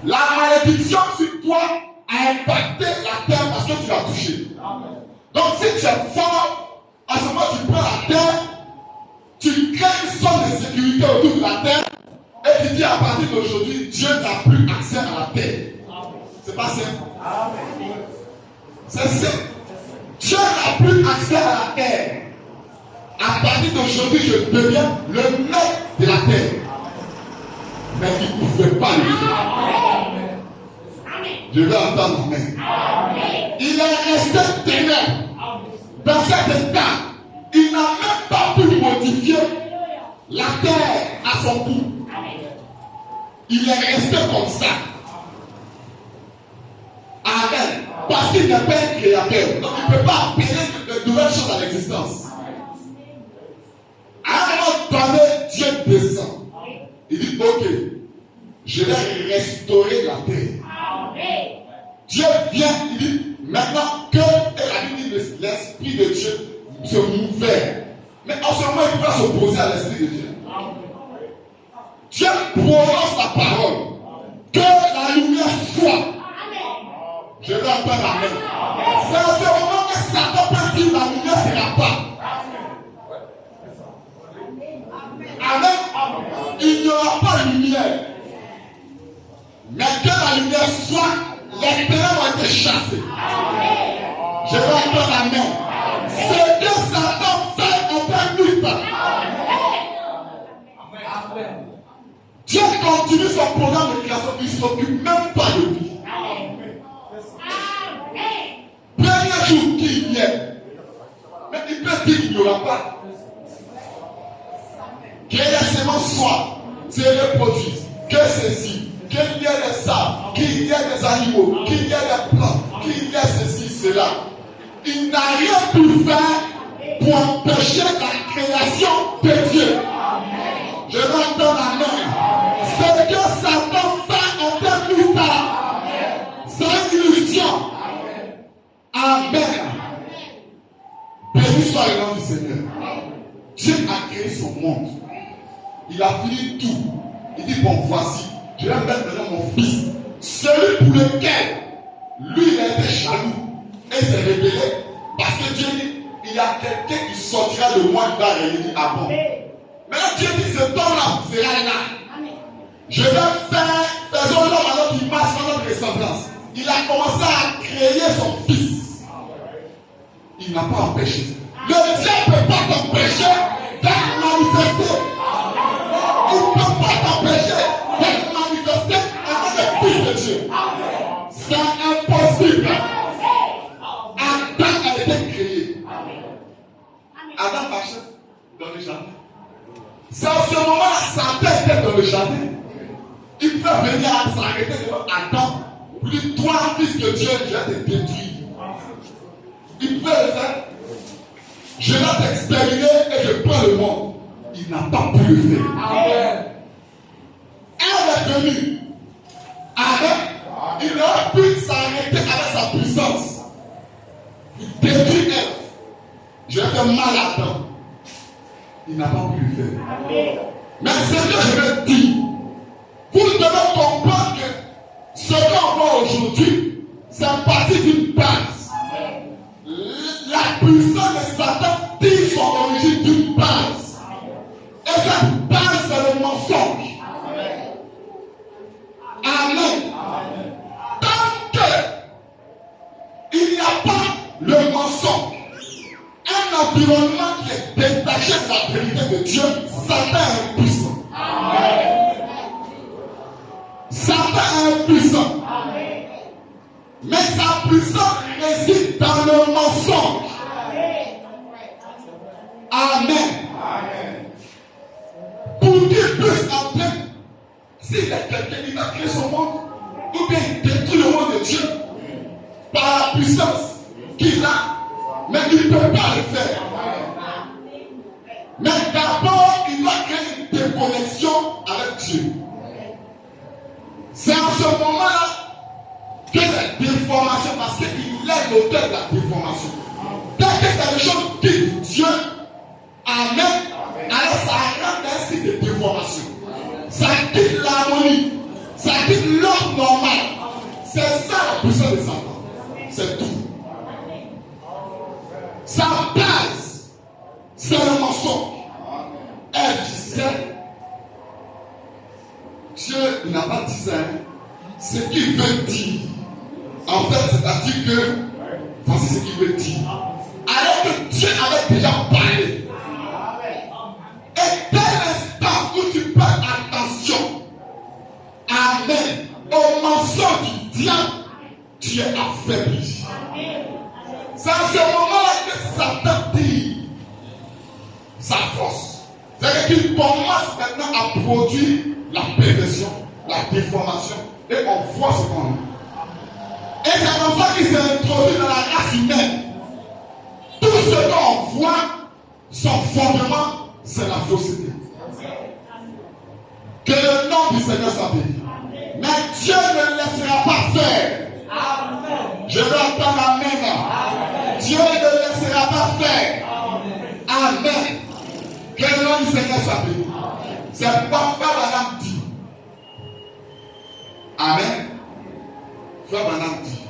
La malédiction sur toi a impacté la terre parce que tu l'as touché. Donc si tu es fort, à ce moment tu prends la terre, tu crées une zone de sécurité autour de la terre et tu dis à partir d'aujourd'hui, Dieu n'a plus accès à la terre. C'est pas simple. C'est simple. Dieu n'a plus accès à la terre. À partir d'aujourd'hui, je deviens le maître de la terre. Mais il ne pouvait pas le faire. Je vais entendre amen. Il est resté ténèbre dans cet état. Il n'a même pas pu modifier la terre à son goût. Il est resté comme ça. Amen. Parce qu'il n'est pas un créateur. Donc il ne peut pas appeler de nouvelles choses à l'existence. À un moment donné, Dieu descend. Il dit, ok, je vais restaurer la terre. Dieu vient, il dit, maintenant que, et la Bible dit, l'Esprit de Dieu se mouvait. Mais en ce moment, il va s'opposer à l'Esprit de Dieu. Dieu prononce la parole. Que la lumière soit. Je vais entendre amen. C'est à ce moment que Satan peut dire, la lumière ne sera pas. Amen. Il n'y aura pas de lumière. Mais que la lumière soit, les ténèbres ont été chassées. Je vais entendre amen. Ce que Satan fait en pleine nuit. Dieu continue son programme de création. Il ne s'occupe même pas de lui. Premier jour qu'il y est. Mais il peut dire qu'il n'y aura pas. Que les semences soient, se reproduisent, que ceci, qu'il y ait des arbres, qu'il y ait des animaux, qu'il y ait des plantes, qu'il y ait ceci, cela. Il n'a rien pu faire pour empêcher la création de Dieu. Je vais entendre amen. Ce que Satan fait en termes plus tard, c'est une illusion. Amen. Béni soit le nom du Seigneur. Dieu a créé son monde. Il a fini tout. Il dit, bon, voici, je vais mettre maintenant mon fils. Celui pour lequel, lui, il a été jaloux et s'est rebellé. Parce que Dieu dit, il y a quelqu'un qui sortira de moi, il va régner. Il dit, ah bon. Maintenant, Dieu dit, ce temps-là sera là. Je vais faire, faisons l'homme à notre image, à notre ressemblance. Il a commencé à créer son fils. Il n'a pas empêché. Le Dieu ne peut pas t'empêcher d'être manifesté. Il ne peut pas t'empêcher d'être manifesté avec le Fils de Dieu. C'est impossible. Adam a été créé. Adam marchait dans le jardin. C'est en ce moment-là, Satan était dans le jardin. Il peut venir s'arrêter devant Adam. Lui dire, toi, fils de Dieu, je vais te détruire. Il peut le faire. Je vais t'exterminer et je prends le monde. Il n'a pas pu le faire. Amen. Elle est venue. Amen. Il aurait pu s'arrêter avec sa puissance. Il détruit elle. Je vais faire mal à Adam. Il n'a pas pu le faire. Amen. Mais c'est ce que je vais dire. Vous devez comprendre que ce qu'on voit aujourd'hui, c'est parti d'une base. La puissance de Satan tire son origine d'une base. Et cette base, c'est le mensonge. Amen. Tant qu'il n'y a pas le mensonge, un environnement qui est détaché de la vérité de Dieu, Satan est impuissant. Satan est impuissant. Mais sa puissance réside dans le mensonge. Amen. Pour qu'il puisse entrer, s'il est quelqu'un qui a créé son monde, ou bien il détruit le monde de Dieu par la puissance qu'il a, mais il ne peut pas le faire. Mais d'abord, il doit créer une déconnexion avec Dieu. C'est en ce moment-là que la déformation, parce qu'il est l'auteur de la déformation. Dès que quelque chose quitte Dieu, amen, alors ça rentre un signe de déformation. Ça quitte l'harmonie, ça quitte l'homme normal. C'est ça la puissance de Satan. C'est tout. Sa base, c'est le mensonge. Elle disait, Dieu n'a pas dit ça. Ce qu'il veut dire. En fait, c'est-à-dire que voici ce qu'il veut dire. Alors que Dieu avait déjà parlé. Et dès l'instant où tu fais attention, amen, au mensonge du diable, tu es affaibli. C'est à ce moment-là que Satan dit sa force. C'est-à-dire qu'il commence maintenant à produire la perversion, la déformation, et on voit ce qu'on a. Et c'est comme ça qu'il s'est introduit dans la race humaine. Tout ce qu'on voit, son fondement, c'est la fausseté. Que le nom du Seigneur soit béni. Mais Dieu ne laissera pas faire. Je veux entendre amen. Dieu ne laissera pas faire. Amen. Que le nom du Seigneur soit béni. C'est pourquoi Frère Branham dit. Amen. Frère Branham dit.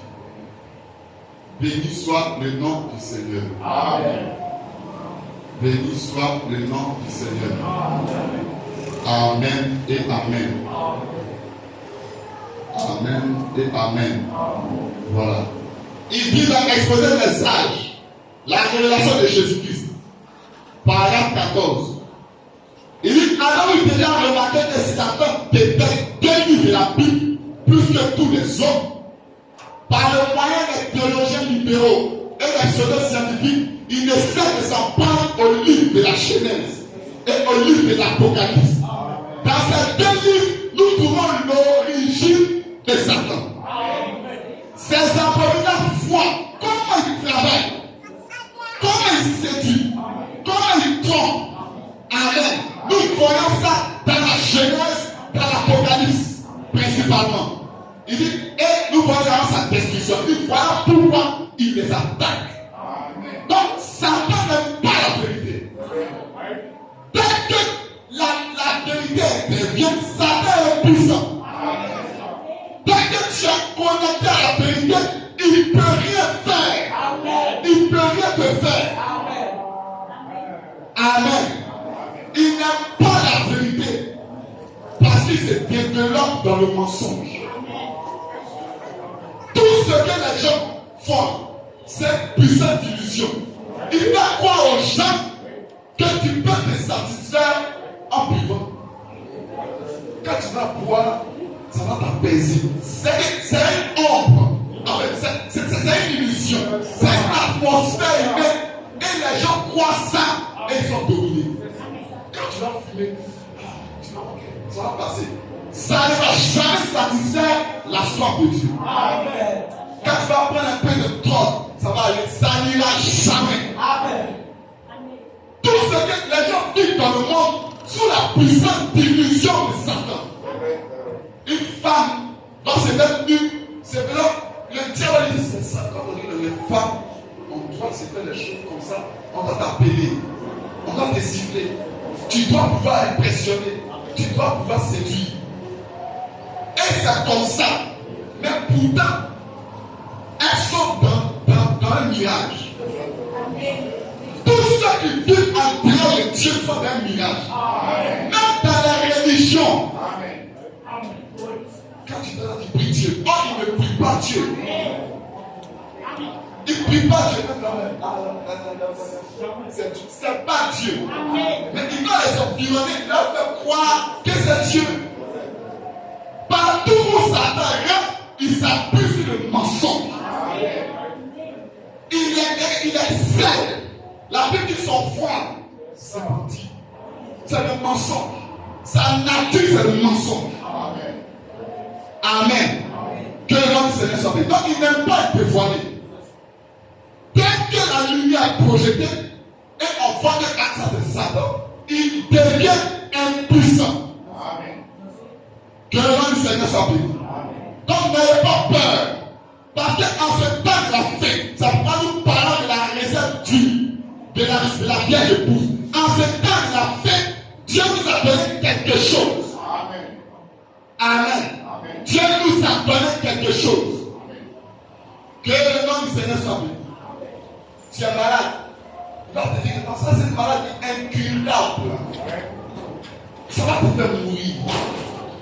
Béni soit le nom du Seigneur. Amen. Béni soit le nom du Seigneur. Amen et amen. Amen et amen. Voilà. Il dit dans l'exposé des sages, la révélation de Jésus-Christ, paragraphe 14. Il dit, alors il déjà remarqué que Satan déteste deux livres de la Bible plus que tous les autres. Par le moyen des théologiens libéraux et des pseudo-scientifiques, il essaie de s'en prendre au livre de la Genèse et au livre de l'Apocalypse. Dans ces deux livres, nous trouvons l'origine de Satan. Ces abominables voient comment il travaille, comment il séduit, comment il trompe. Amen. Nous voyons ça dans la Genèse, dans l'Apocalypse, principalement. Il dit, et nous voyons sa destruction. Il dit, voilà pourquoi il les attaque. Donc, Satan n'aime pas la vérité. Dès que la vérité intervient, Satan est puissant. Dès que tu es connecté à la vérité, il ne peut rien faire. Il ne peut rien te faire. Amen. Il n'aime pas la vérité. Parce qu'il se développe dans le mensonge. Tout ce que les gens font, c'est puissante illusion. Il fait croire aux gens que tu peux te satisfaire en buvant. Quand tu vas boire, ça va t'apaiser. C'est une ombre. C'est une illusion. C'est une atmosphère humaine. Et les gens croient ça et ils sont dominés. Quand tu vas fumer, ça va passer. Ça ne va jamais satisfaire la soif de Dieu. Amen. Quand tu vas prendre un peu de drogue, ça va aller. Ça n'ira jamais. Amen. Tout ce que les gens vivent dans le monde sous la puissante d'illusion de Satan. Une femme va se mettre nue. C'est vrai. Le diable dit c'est ça. Quand on dit les femmes, on doit se faire les choses comme ça. On doit t'appeler. On doit te siffler. Tu dois pouvoir impressionner. Tu dois pouvoir séduire. Et c'est comme ça. Mais pourtant, elles sont dans un mirage. Tous ceux qui vivent en dehors de Dieu sont dans un mirage. Même dans la religion. Quand tu vas tu pries Dieu, oh, il ne prie pas Dieu. Il ne prie pas Dieu. C'est pas Dieu. Mais il va les environner, il leur fait croire que c'est Dieu. Partout où Satan rentre, il s'appuie sur le mensonge. Il est seul. La Bible dit son foi, c'est menti. C'est le mensonge. Sa nature, c'est le mensonge. Amen. Que le nom du Seigneur soit béni. Donc il n'aime pas être dévoilé. Dès que la lumière est projetée, et on voit que ça c'est Satan, il devient impuissant. Que le nom du Seigneur soit béni. Donc n'ayez pas peur. Parce qu'en ce temps de la fête, ça va nous parler de la réserve d'huile, de la vieille épouse. En ce temps de la fête, Dieu nous a donné quelque chose. Amen. Dieu nous donné quelque chose. Que le nom du Seigneur soit béni. Tu es malade. Il va te dire que ça c'est une maladie incurable. Ça va te faire mourir.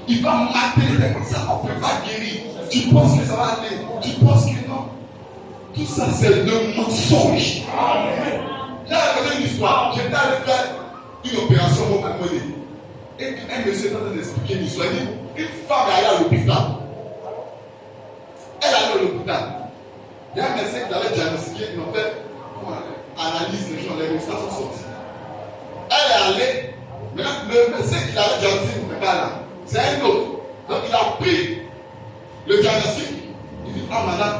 Il va mater les gens. Ça ne peut pas guérir. Tu penses que ça va aller. Tu penses que non. Tout ça c'est le mensonge. J'ai raconté une histoire. J'étais allé faire une opération au Cameroun. Et un monsieur est en train d'expliquer une histoire. Il dit, une femme est allée à l'hôpital. Elle est allée à l'hôpital. Il y a un médecin qui l'avait diagnostiqué. Ils ont fait analyse, les gens, les résultats sont sortis. Elle est allée. Maintenant, le médecin qui l'avait diagnostiqué n'est pas là. C'est un autre. Donc il a pris le diagnostic. Il dit, ah madame,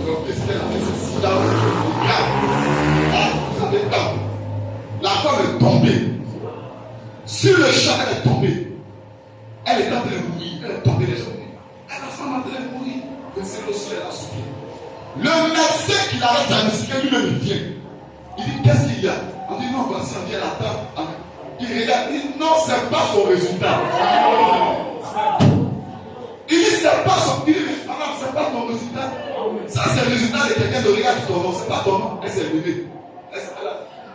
donc qu'est-ce qu'elle a fait? C'est sida, grave. Ah, vous avez peur. La femme est tombée. Sur le champ, elle est tombée. Elle est en train de mourir. Elle est tombée déjà. La femme est en train de mourir. C'est le ciel, elle a souffert. Le médecin qui l'avait diagnostiqué, lui-même, il vient. Il dit, qu'est-ce qu'il y a? On dit, non, voici, on dit, elle attend. Il regarde, il dit, non, c'est pas son résultat. Il dit, c'est pas son. Il dit, mais madame, c'est pas ton résultat. Ça, c'est le résultat de quelqu'un de regarde ton nom. C'est pas ton nom. Elle s'est levée.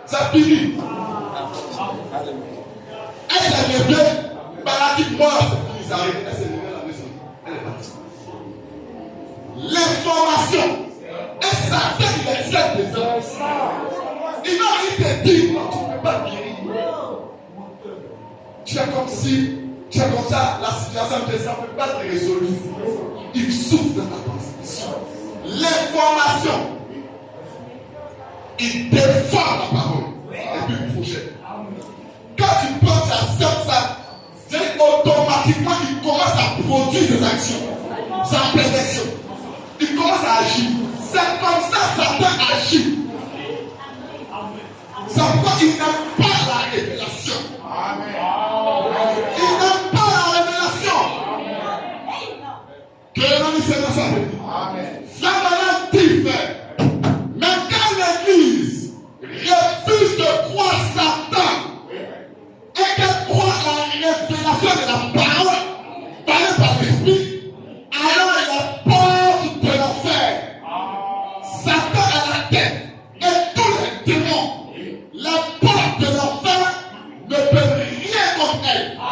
Ça finit. Elle s'est levée. Paratiquement, c'est fini. Ça arrive. Elle s'est levée à la maison. Elle est partie. L'information. Et ça fait qu'il accepte les hommes. Il va te dire, non, tu ne peux pas guérir. Tu es comme si, tu es comme ça, la situation de ça ne peut pas être résolue. Il souffre de ta pensée. L'information, il défend la parole. Et puis il projette. Quand tu prends, tu acceptes ça, automatiquement il commence à produire ses actions, sa perfection. Il commence à agir. C'est comme ça que Satan agit. C'est pourquoi il n'aime pas la révélation. Il n'aime pas la révélation. Que le nom du Seigneur soit béni. Ça va dit fait. Mais quand l'Église refuse de croire Satan et qu'elle croit la révélation de la parole parlée par l'Esprit, alors il a peur de l'enfer. Satan a la tête et tous les démons. La porte de l'enfer ne peut rien contre elle. La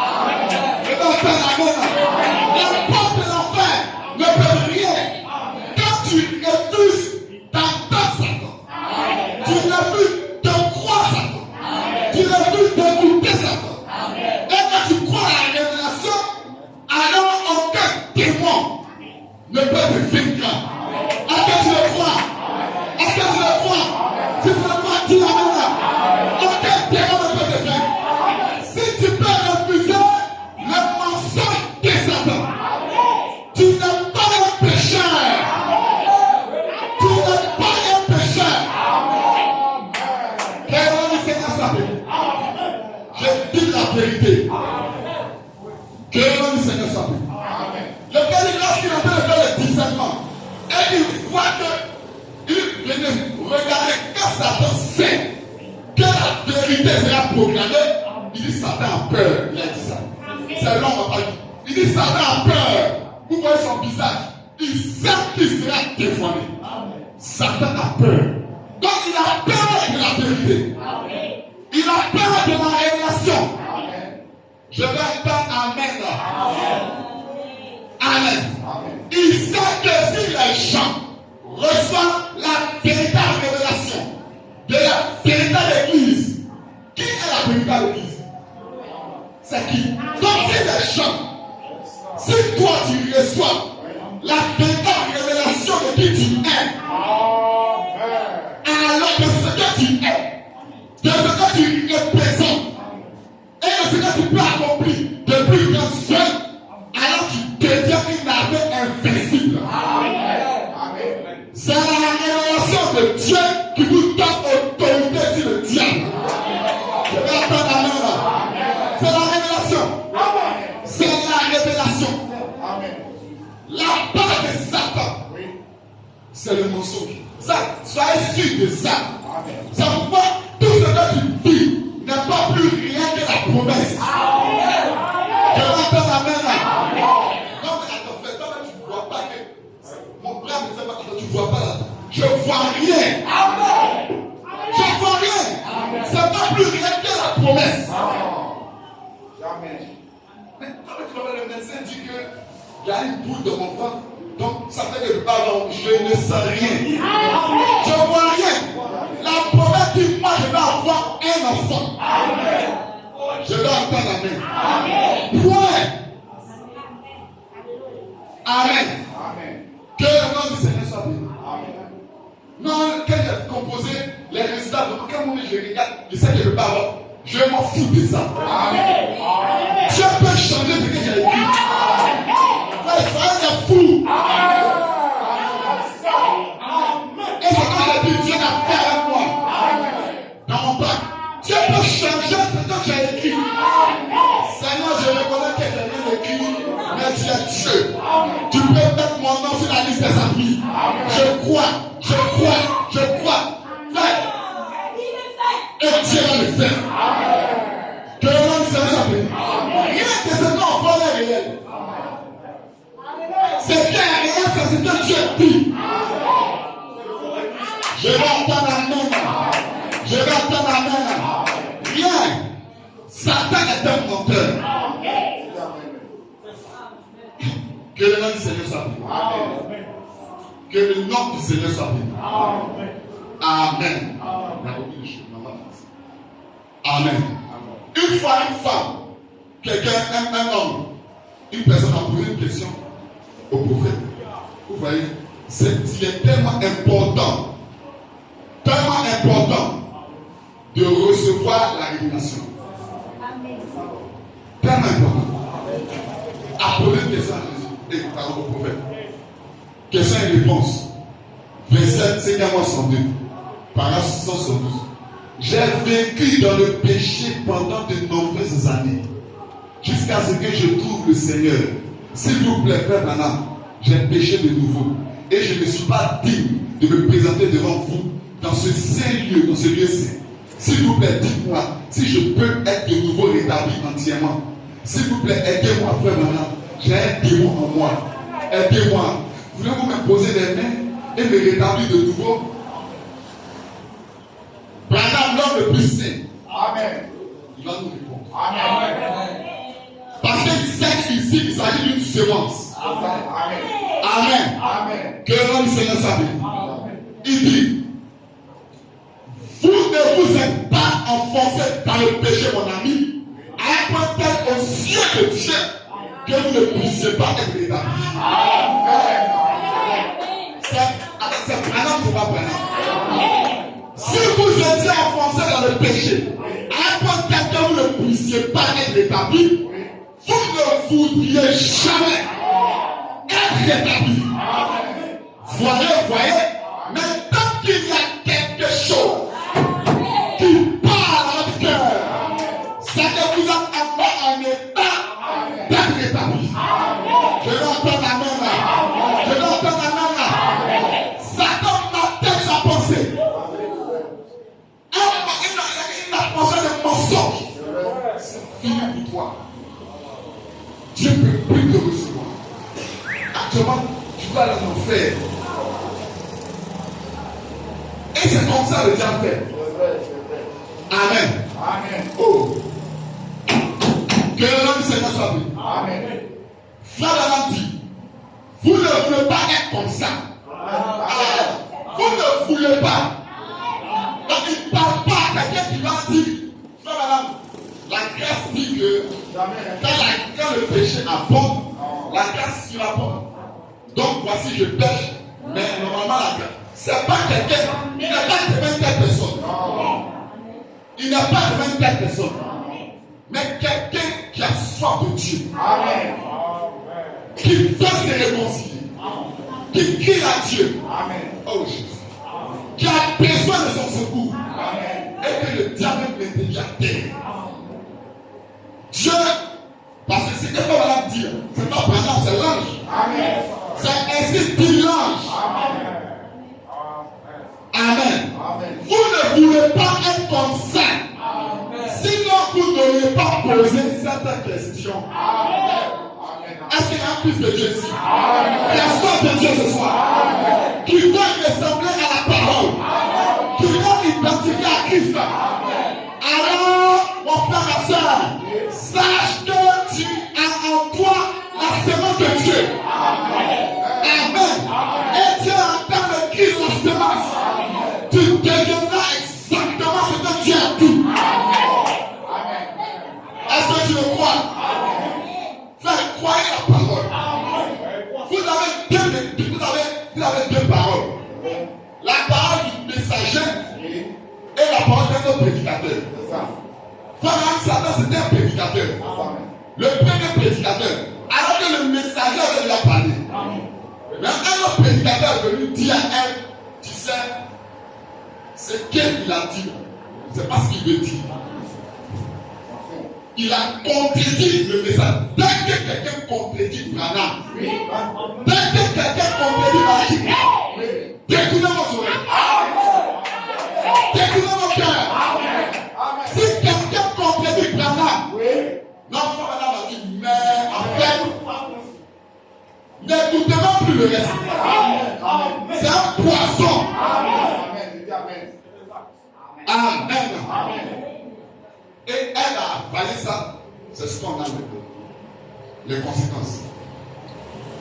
porte de l'enfer ne peut rien. Quand tu refuses d'entendre Satan, tu refuses de croire Satan, tu refuses d'écouter Satan, et quand tu crois à la révélation, alors aucun démon ne peut te vaincre. Est-ce que tu le crois? Est-ce que tu le crois? Si tu le crois, tu l'amènes là. Aucun démon ne peut te vaincre. Si tu peux refuser le mensonge de Satan, tu n'es pas un pécheur. Tu n'es pas un pécheur. Que le nom du Seigneur soit béni. Je dis la vérité. Que le nom du Seigneur soit béni. Le Père, lorsqu'il est en train de faire le discernement, et il voit que il venait regarder quand Satan sait que la vérité sera proclamée, il dit Satan a peur. Il a dit ça. C'est long, on va pas dire. Il dit Satan a peur. Vous voyez son visage. Il sait qu'il sera dévoilé. Satan a peur. Donc il a peur de la vérité. Il a peur de la révélation. Je vais entendre Amen. Amen. Il sait que si les gens reçoivent la véritable révélation de la véritable église, qui est la véritable église? C'est qui? Donc si les gens, si toi tu reçois la véritable révélation de qui tu es, alors de ce que tu es, de ce que tu représentes, et de ce que tu peux accomplir depuis que seul, alors tu deviens une armée invincible. C'est la révélation de Dieu qui vous donne autorité sur le diable. Je vais attendre la main là. C'est la révélation. C'est la révélation. La part de Satan, c'est le mensonge. Ça, soyez sûr de ça. Ça vous voit, tout ce que tu vis n'est pas plus rien que la promesse. Je vais attendre la main là. Non, mais attends, fais toi, tu vois. vois rien. Je ne vois rien. C'est pas plus rien que la promesse. Jamais. Mais quand le médecin dit qu'il y a une boule dans mon ventre, donc ça fait que pardon, je ne sais rien. Je ne vois rien. La promesse dit moi je vais avoir un enfant. Je vais entendre amen. Point. Amen. Que le nom du Seigneur soit béni. Non, quand j'ai composé les résultats, quand je regarde, je sais que je parle. Je m'en fous de ça. Je peux changer ce que j'ai écrit. Ça c'est fou. Et c'est quand j'ai dit Dieu a fait avec moi. Dans mon bac. Tu peux changer ce que j'ai écrit. Seigneur, je reconnais que j'ai rien écrit, mais tu es Dieu. Tu peux mettre mon nom sur la liste des amis. Je crois. Fais. Et Dieu va le faire. Que le nom du Seigneur soit béni. Rien que ce qu'on voit est réel. C'est bien réel, c'est ce que Dieu dit. Je vais entendre amen. Rien. Satan est un menteur. Que le nom du Seigneur soit béni. Que le nom du Seigneur soit béni. Amen. Amen. Une fois une femme, quelqu'un, un homme, une personne a posé une question au prophète. Vous voyez, il est tellement important de recevoir la révélation. Tellement important. A posé une question à Jésus et au prophète. Question et réponse. Verset 102. Paragraphe 672. J'ai vécu dans le péché pendant de nombreuses années, jusqu'à ce que je trouve le Seigneur. S'il vous plaît, frère Branham, j'ai péché de nouveau et je ne suis pas digne de me présenter devant vous dans ce saint lieu, dans ce lieu saint. S'il vous plaît, dites-moi si je peux être de nouveau rétabli entièrement. S'il vous plaît, aidez-moi, frère Branham. J'ai un démon en moi. Aidez-moi. Voulez-vous me poser les mains et me rétablir de nouveau? Branham, l'homme le plus saint. Amen. Il va nous répondre. Amen. Parce qu'il sait qu'ici, il s'agit d'une semence. Amen. Amen. Que le nom du Seigneur soit béni. Il dit, vous ne vous êtes pas enfoncé dans le péché, mon ami, à un point tel aux yeux de Dieu que vous ne puissiez pas être rétabli. Amen. C'est Branham pour moi, Branham. Si vous étiez enfoncé dans le péché, à un point tel que vous ne puissiez pas être rétabli, vous ne voudriez jamais être rétabli. Voyez, mais tant qu'il y a quelque chose qui parle à notre cœur, c'est que vous êtes encore en état d'être rétabli. Je vais entendre la main là. Satan m'attaque sa pensée. Il a pensé des mensonges. C'est fini pour toi. Dieu ne peut plus te recevoir. Actuellement, tu vas dans l'enfer. Et c'est comme ça le diable fait. Amen. Amen. Oh. Que le nom du Seigneur soit béni. Amen. Frère Branham dit, vous ne voulez pas être comme ça. Vous ne voulez pas. Donc il ne parle pas à quelqu'un qui va dire, frère Branham, la grâce dit que quand le péché abonde, la grâce surabonde. Donc voici, je pêche, mais normalement la grâce. C'est pas quelqu'un, il n'est pas de 24 personnes. Il n'est pas de 24 personnes. Mais quelqu'un qui a soif de Dieu. Amen. Qui veut se réconcilier. Qui crie à Dieu. Amen. Oh Jésus. Qui a besoin de son secours. Amen. Et que le diable mette déjà terre. Dieu, parce que c'est ce que Frère Branham dit, c'est pas Branham, c'est l'ange. Amen. C'est ainsi dit l'ange. Amen. Amen. Vous ne voulez pas être comme ça. Amen. Sinon, vous n'auriez pas posé cette question. Est-ce qu'il y a un fils de Dieu ici? Il y a soif de Dieu ce soir. Amen. Qui veut ressembler à la parole c'était un prédicateur. Le premier prédicateur. Alors que le messager avait déjà parlé. Mais un autre prédicateur est venu dire à elle, tu sais, c'est qu'il a dit. C'est pas ce qu'il veut dire. Il a contredit le message. Dès que quelqu'un contredit Branham, dès que quelqu'un contredit Malachi, détournez votre oreille. Détournez vos cœurs. Si quelqu'un contredit Branham, l'enfant Branham a dit, mais en fait, n'écoutez même plus le reste. C'est un poisson. Amen. Et elle a avalé ça. C'est ce qu'on a maintenant. Les conséquences.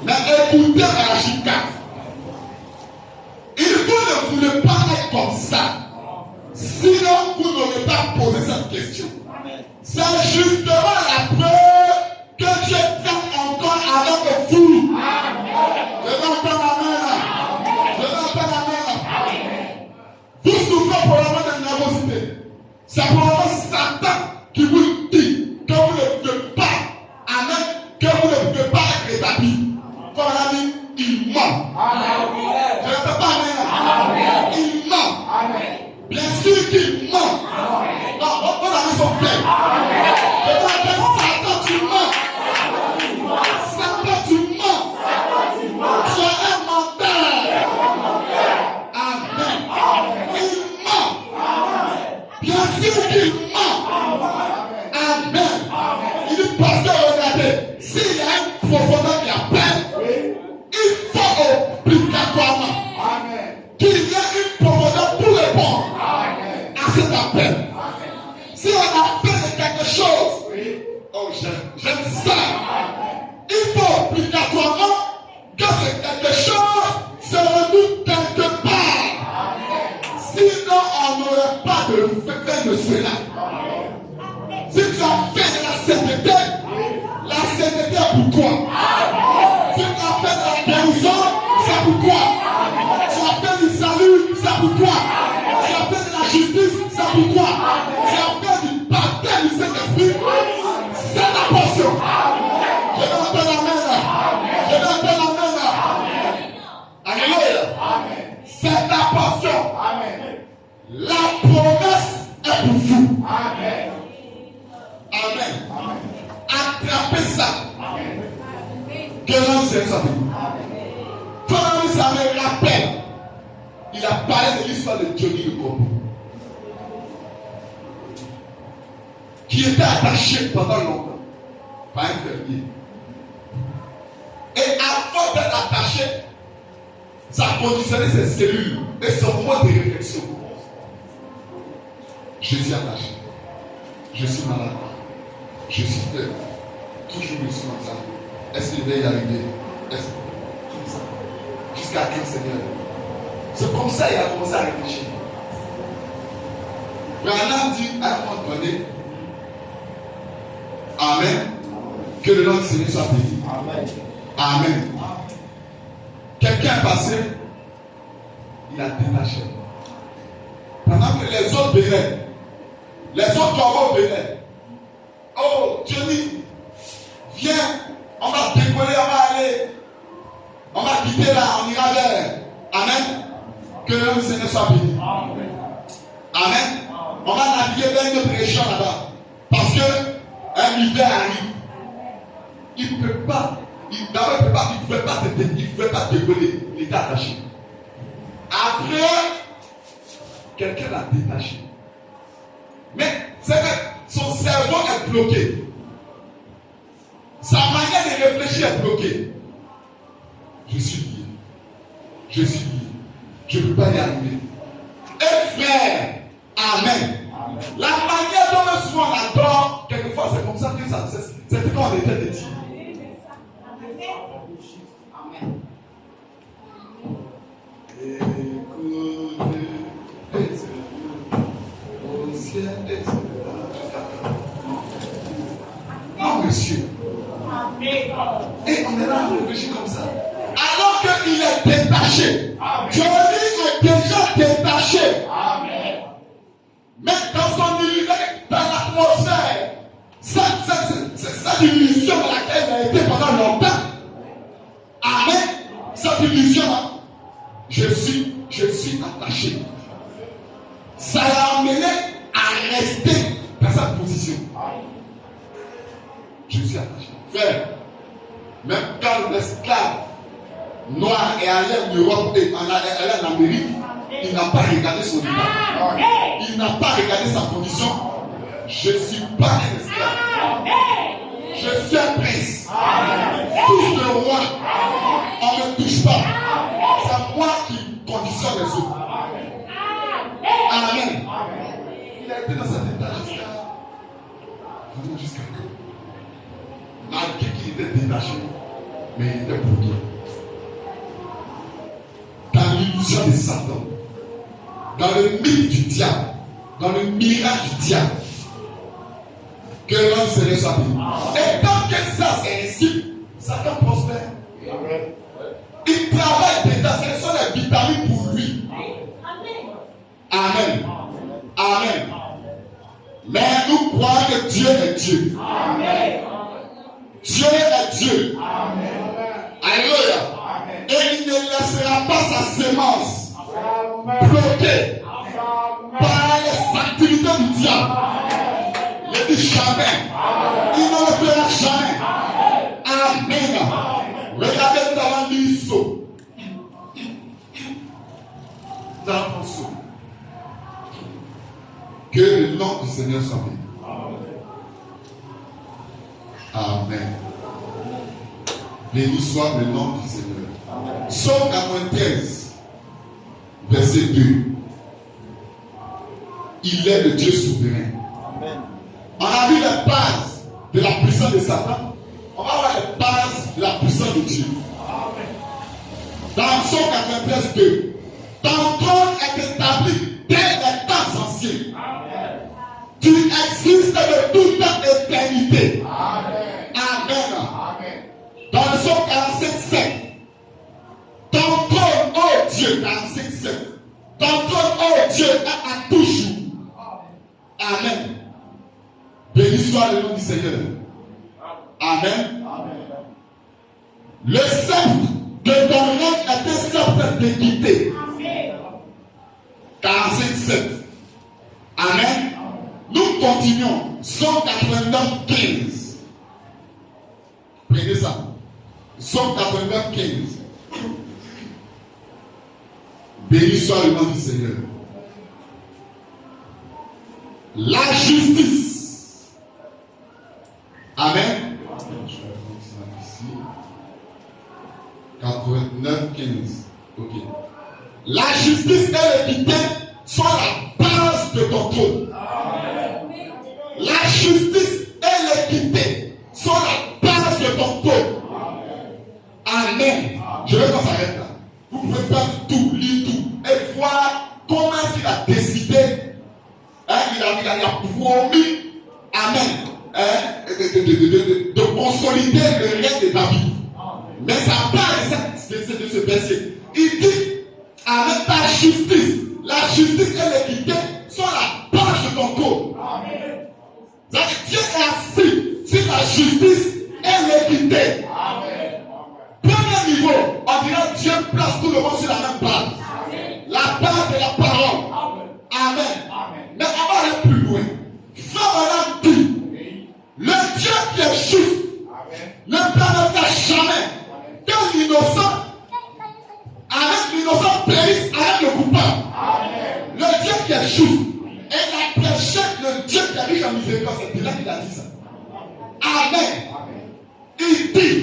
Mais écoutez Malachi 4. Vous ne voulez pas être comme ça. Sinon, vous n'aurez pas posé cette question. C'est justement la preuve que Dieu traite encore avec vous. Je vais entendre amen. Je vais entendre amen. Vous souffrez probablement de nervosité. C'est probablement Satan qui vous dit que vous ne pouvez pas, amen, que vous ne pouvez pas être rétabli. Comme on a dit, il ment. Je ne peux pas amen. Il ment. Bien sûr qu'il ment. Non, on a mis son père. Je t'appelle Satan, tu mens. Satan, tu mens. Tu es un menteur. Amen. Il ment. Bien sûr qu'il ment. Amen. Il dit, pasteur, regardez, s'il y a une profondeur qui appelle, il faut obligatoirement qu'il y ait une profondeur pour répondre à cet appel. Si on a fait quelque chose, oh j'aime ça, il faut obligatoirement que c'est quelque chose se redoute quelque part. Sinon, on n'aurait pas de fait de cela. Si tu as fait de la sainteté est pour toi. Si tu as fait de la guérison, c'est pour toi. Tu as fait du salut, c'est pour toi. Tu as fait de la justice, c'est pour toi. Tu as fait du baptême du Saint-Esprit, c'est la portion. Je vais entendre la main. Je vais entendre la main. Alléluia. C'est la portion. La promesse est pour vous. Amen. Attrapez ça. Que l'on sait ça. Quand ça me rappelle, il a parlé de l'histoire de Johnny le Corbeau, qui était attaché pendant longtemps par un fermier. Et avant d'être attaché, ça conditionnait ses cellules et son mode de réflexion. Je suis attaché. Je suis malade. Je suis faible. Toujours je suis comme ça. Est-ce qu'il va y arriver? Est-ce comme ça? Jusqu'à quand, Seigneur? C'est comme ça qu'il a commencé à réfléchir. Mais Allah dit à un moment donné, Amen. Que le nom du Seigneur soit béni. Amen. Amen. Quelqu'un est passé, il a détaché. Pendant que les autres venaient, les autres corbeaux venaient. Oh, Johnny, viens, on va décoller, on va aller. On va quitter là, on ira vers. Amen. Que le nom du Seigneur soit béni. Amen. On va naviguer vers une autre région là-bas. Parce que un hiver arrive. Il ne peut pas. Il ne pouvait pas décoller. Il était attaché. Après, quelqu'un l'a détaché. Mais c'est que son cerveau est bloqué. Sa manière de réfléchir est bloquée. Je suis lié. Je suis lié. Je ne peux pas y arriver. Et frère, Amen. La manière dont même souvent on adore, quelquefois c'est comme ça que ça, c'est ce qu'on était de dire. Amen. Non, monsieur. Et on est là à réfléchir comme ça. Alors qu'il est détaché. Johnny est déjà détaché. Mais dans son univers, dans l'atmosphère, C'est cette illusion dans laquelle il a été pendant longtemps. Amen. Cette illusion-là. Je suis attaché. Ça l'a amené à rester dans sa position. Je suis attaché. Frère, même quand l'esclave noir est allé en Europe et allé en Amérique, il n'a pas regardé son état. Il n'a pas regardé sa condition. Je ne suis pas un esclave. Je suis un prince. Tous le roi. On ne me touche pas. C'est moi qui conditionne les autres. Amen. Il a été dans cet état jusqu'à quand? Malgré qu'il était détaché, mais il était pour bien. Dans l'illusion de Satan, dans le mythe du diable, dans le mirage du diable, que l'homme se laisse béni. Et tant que ça c'est ainsi, Satan prospère. Il travaille déjà, ce sont les vitamines pour lui. Amen. Amen. Mais nous croyons que Dieu est Dieu. Amen. Dieu est Dieu. Amen. Alléluia. Et il ne laissera pas sa sémence bloquée par les activités du diable. Il dit jamais. Il ne le fera jamais. Amen. Regardez dans l'isseau. Dans ton sceau. Que le nom du Seigneur soit béni. Amen. Béni soit le nom du Seigneur. Psaume 93, verset 2. Il est le Dieu souverain. Amen. On a vu les bases de la puissance de Satan. On va voir les bases de la puissance de Dieu. Amen. Dans Psaume 93, 2. Ton trône est établi dès les temps anciens. Amen. Tu existes de toute éternité. Amen. Amen. Amen. Dans le Psaume 45, 7. Ton trône, oh Dieu, 45, 7. Ton trône, oh Dieu, est à toujours. Amen. Béni soit le nom du Seigneur. Amen. Amen. Le sceptre de ton règne est un sceptre d'équité. 45, 7. Amen. Nous continuons. 189, 15. Prenez ça. 189, 15. Béni soit le nom du Seigneur. La justice. Amen. 89, 15. Ok. La justice et l'équité sont la base de ton trône. La justice et l'équité sont la base de ton trône. Amen. Je vais qu'on s'arrête là. Vous pouvez faire tout, lire tout et voir comment il a décidé. Il a promis. Amen. De consolider le règne de David. Mais ça parle de ce verset. Il dit, avec ta justice, la justice et l'équité sont la base de ton trône. Dieu est assis sur la justice et l'équité. Premier niveau, on dirait Dieu place tout le monde sur la même base. La base de la parole. Amen. Mais on va aller plus loin. Frère dit, le Dieu qui est juste ne permettra jamais que l'innocent périsse avec le coupable. Le Dieu qui est juste. Et il a prêché le Dieu qui est riche en miséricorde. C'est là qu'il a dit ça. Amen. Il dit,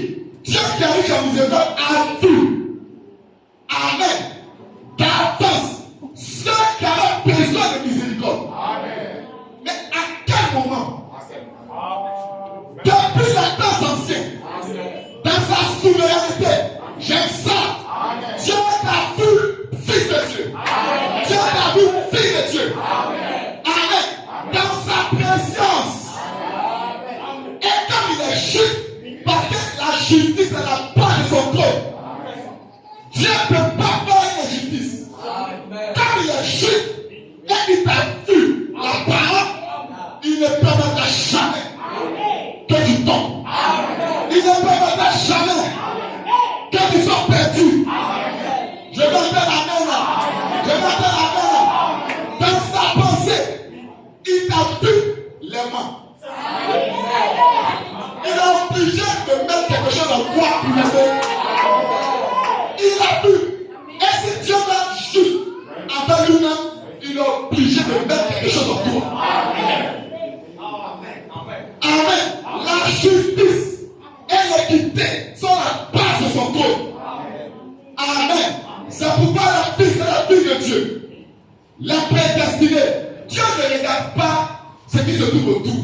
Dieu qui est riche en miséricorde a vu. Amen. D'avance, ceux qui avaient besoin de miséricorde. Amen. Mais à quel moment? Depuis les temps anciens, dans sa souveraineté, j'aime ça. Dieu t'a vu, fils de Dieu. Dieu t'a vu, fils de Dieu. Amen. Dans sa présence. Et comme il est juste, parce que la justice est la base de son trône. Dieu ne peut pas faire une injustice. Comme il est juste, et il t'a vu la parole, il ne permettra jamais que tu tombes Dans sa pensée, il t'a vu les mains. Il a obligé de mettre quelque chose en toi pour l'aider. Il a vu. Et si Dieu va juste avec lui-même, il est obligé de mettre quelque chose en toi. Amen. La justice et l'équité sont la base de son trône. Amen. C'est pourquoi la fille, c'est la fille de Dieu. La prédestinée. Dieu ne regarde pas ce qui se trouve autour.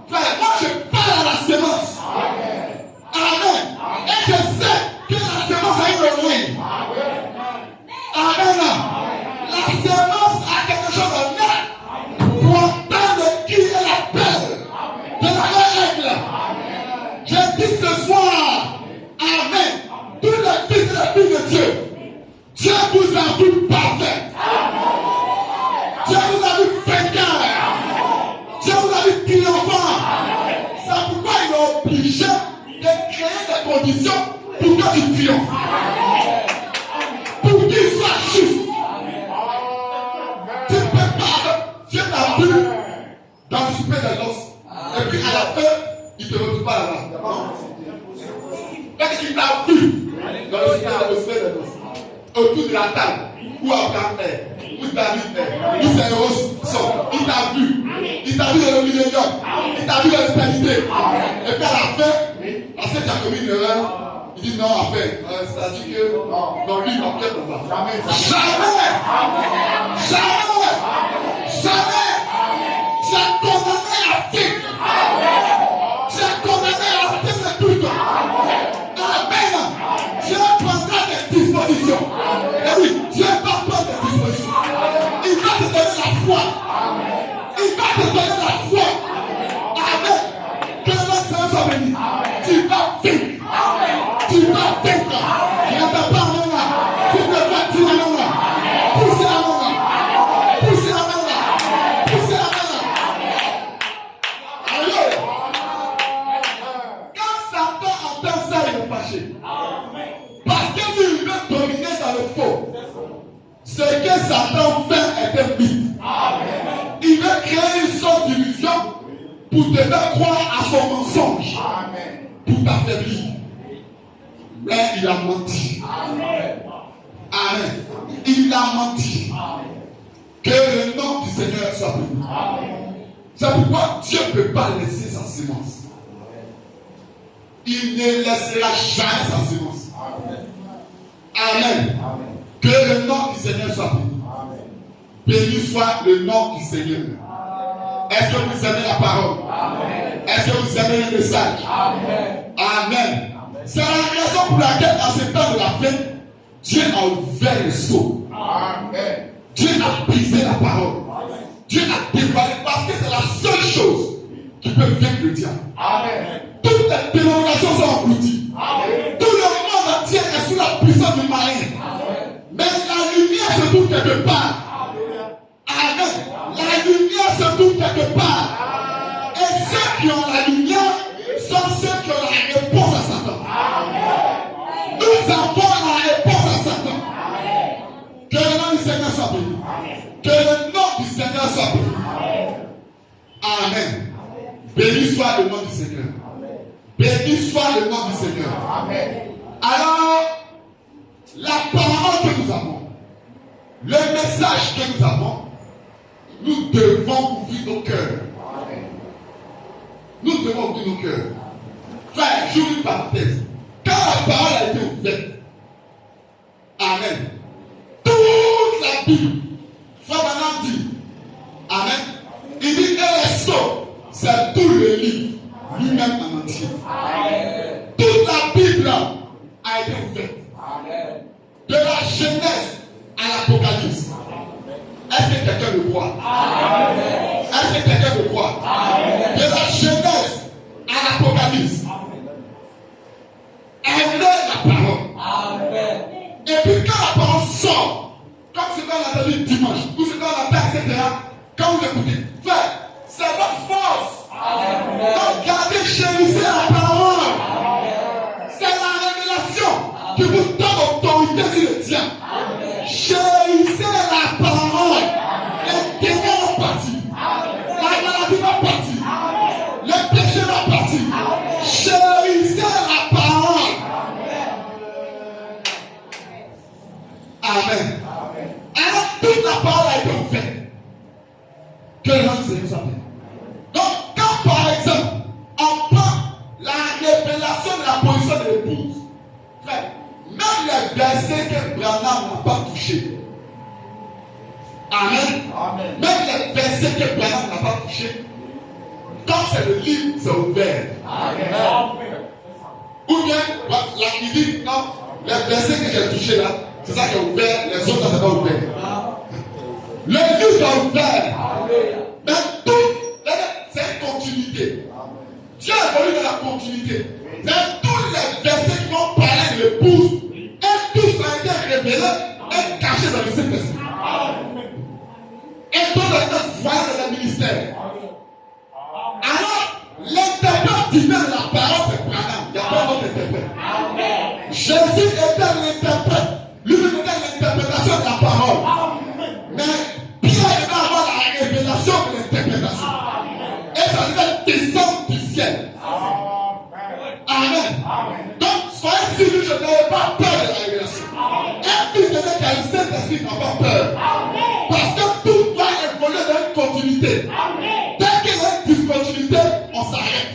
Frère, moi je parle à la sémence. Amen. Et je sais que la sémence a une ruine. Amen. La sémence a quelque chose en elle pour entendre qui est la paix de la règle. Je dis ce soir, Amen. Tous les fils et les filles de Dieu, Dieu vous a vu parfait. Dieu vous a vu vainqueur. Dieu vous a vu triomphant. C'est pourquoi il est obligé de créer des conditions pour qu'il triomphe. Pour qu'il soit juste. Tu ne peux pas. Dieu t'a vu dans le souper des noces. Et puis à la fin, il ne te retrouve pas là-bas. Parce qu'il t'a vu dans le souper des noces. Autour de la table. Où Abraham est. Où David est. Où ses héros sont. Il t'a vu. Il t'a vu dans le millénium. Il t'a vu dans l'éternité. Et puis à la fin, parce que tu as commis une erreur, il dit non, en fait, c'est-à-dire que non, lui, il va peut-être pas. Jamais. Jamais. Jamais. Jamais. Tu es condamné à vivre. Tu es condamné à atteindre tout. Amen. Dieu prendra des dispositions. Et oui, Dieu va prendre des dispositions. Il va te donner la foi. Il va te donner la foi. Amen. Que le Seigneur soit béni. Tu vas vivre. Tu vas vivre. Je n'entends pas Amen là. Tu ne vas dire Amen là. Poussez Amen là. Poussez Amen là. Poussez Amen là. Alléluia. Quand Satan entend ça, il est fâché. Parce que lui, il veut dominer dans le faux. Ce que Satan fait est un mythe. Il veut créer une sorte d'illusion pour te faire croire à son mensonge. Pour t'affaiblir. Mais il a menti. Amen. Il a menti. Que le nom du Seigneur soit béni. C'est pourquoi Dieu ne peut pas laisser sa sémence. Il ne laissera jamais sa sémence. Amen. Que le nom du Seigneur soit béni. Béni soit le nom du Seigneur. Est-ce que vous aimez la parole? Est-ce que vous aimez le message? Amen. C'est la raison pour laquelle, en ce temps de la fin, Dieu a ouvert les seaux. Dieu a brisé la parole. Dieu a dévoilé parce que c'est la seule chose qui peut vaincre le diable. Toutes les dénominations sont englouties. Tout le monde entier est sous la puissance du malin. Mais la lumière se trouve quelque part. Amen. La lumière se trouve quelque part. Et ceux qui ont la lumière sont ceux qui ont la réponse à Satan. Nous avons la réponse à Satan. Que le nom du Seigneur soit béni. Que le nom du Seigneur soit béni. Amen. Béni soit le nom du Seigneur. Béni soit le nom du Seigneur. Alors, la parole que nous avons, le message que nous avons, nous devons ouvrir nos cœurs. Nous devons ouvrir nos cœurs. Frère, j'ouvre une parenthèse. Quand la parole a été ouverte, Amen. Toute la Bible, Frère Branham dit, Amen. Il dit que les sceaux, c'est tout le livre, lui-même en entier. Toute la Bible a été ouverte. De la Genèse à l'Apocalypse. Est-ce que quelqu'un le croit? Est-ce que quelqu'un le croit? De la Genèse à l'Apocalypse. Elle est la parole. Et puis quand la parole sort, comme ce qu'on a dit dimanche, ou ce qu'on a fait, etc., quand vous écoutez, frère, c'est votre force. Donc gardez, chérissez la parole. C'est la révélation qui vous donne autorité sur le diable. Chérissez la Amen. Alors, toute la parole a été ouverte. Que le nom du Seigneur soit béni. Donc, quand par exemple, on prend la révélation de la position de l'épouse, même les versets que Branham n'a pas touché. Amen. Même les versets que Branham n'a pas touché. Quand c'est le livre, c'est ouvert. Amen. Ou bien, là, il dit, non, les versets que j'ai touchés là, c'est ça qui est ouvert, les autres, c'est pas ouvert. Le livre est ouvert. Mais tout, c'est une continuité. Dieu évolue dans la continuité. Mais tous les versets qui vont parler de l'épouse, et tous ont été révélés et cachés dans le Saint-Esprit. Et tous les voyants dans le ministère. Alors, l'interprète divin de la parole, c'est Branham. Il n'y a pas d'autre interprète. Jésus était l'interprète. Lui-même était l'interprétation de la parole. Mais Pierre devait avoir la révélation de l'interprétation. Et ça devait descendre du ciel. Amen. Donc, soyez sûrs que je n'avais pas peur de la révélation. Un fils de Dieu qui a le Saint-Esprit n'a pas peur. Parce que tout doit évoluer dans une continuité. Dès qu'il y a une discontinuité, on s'arrête.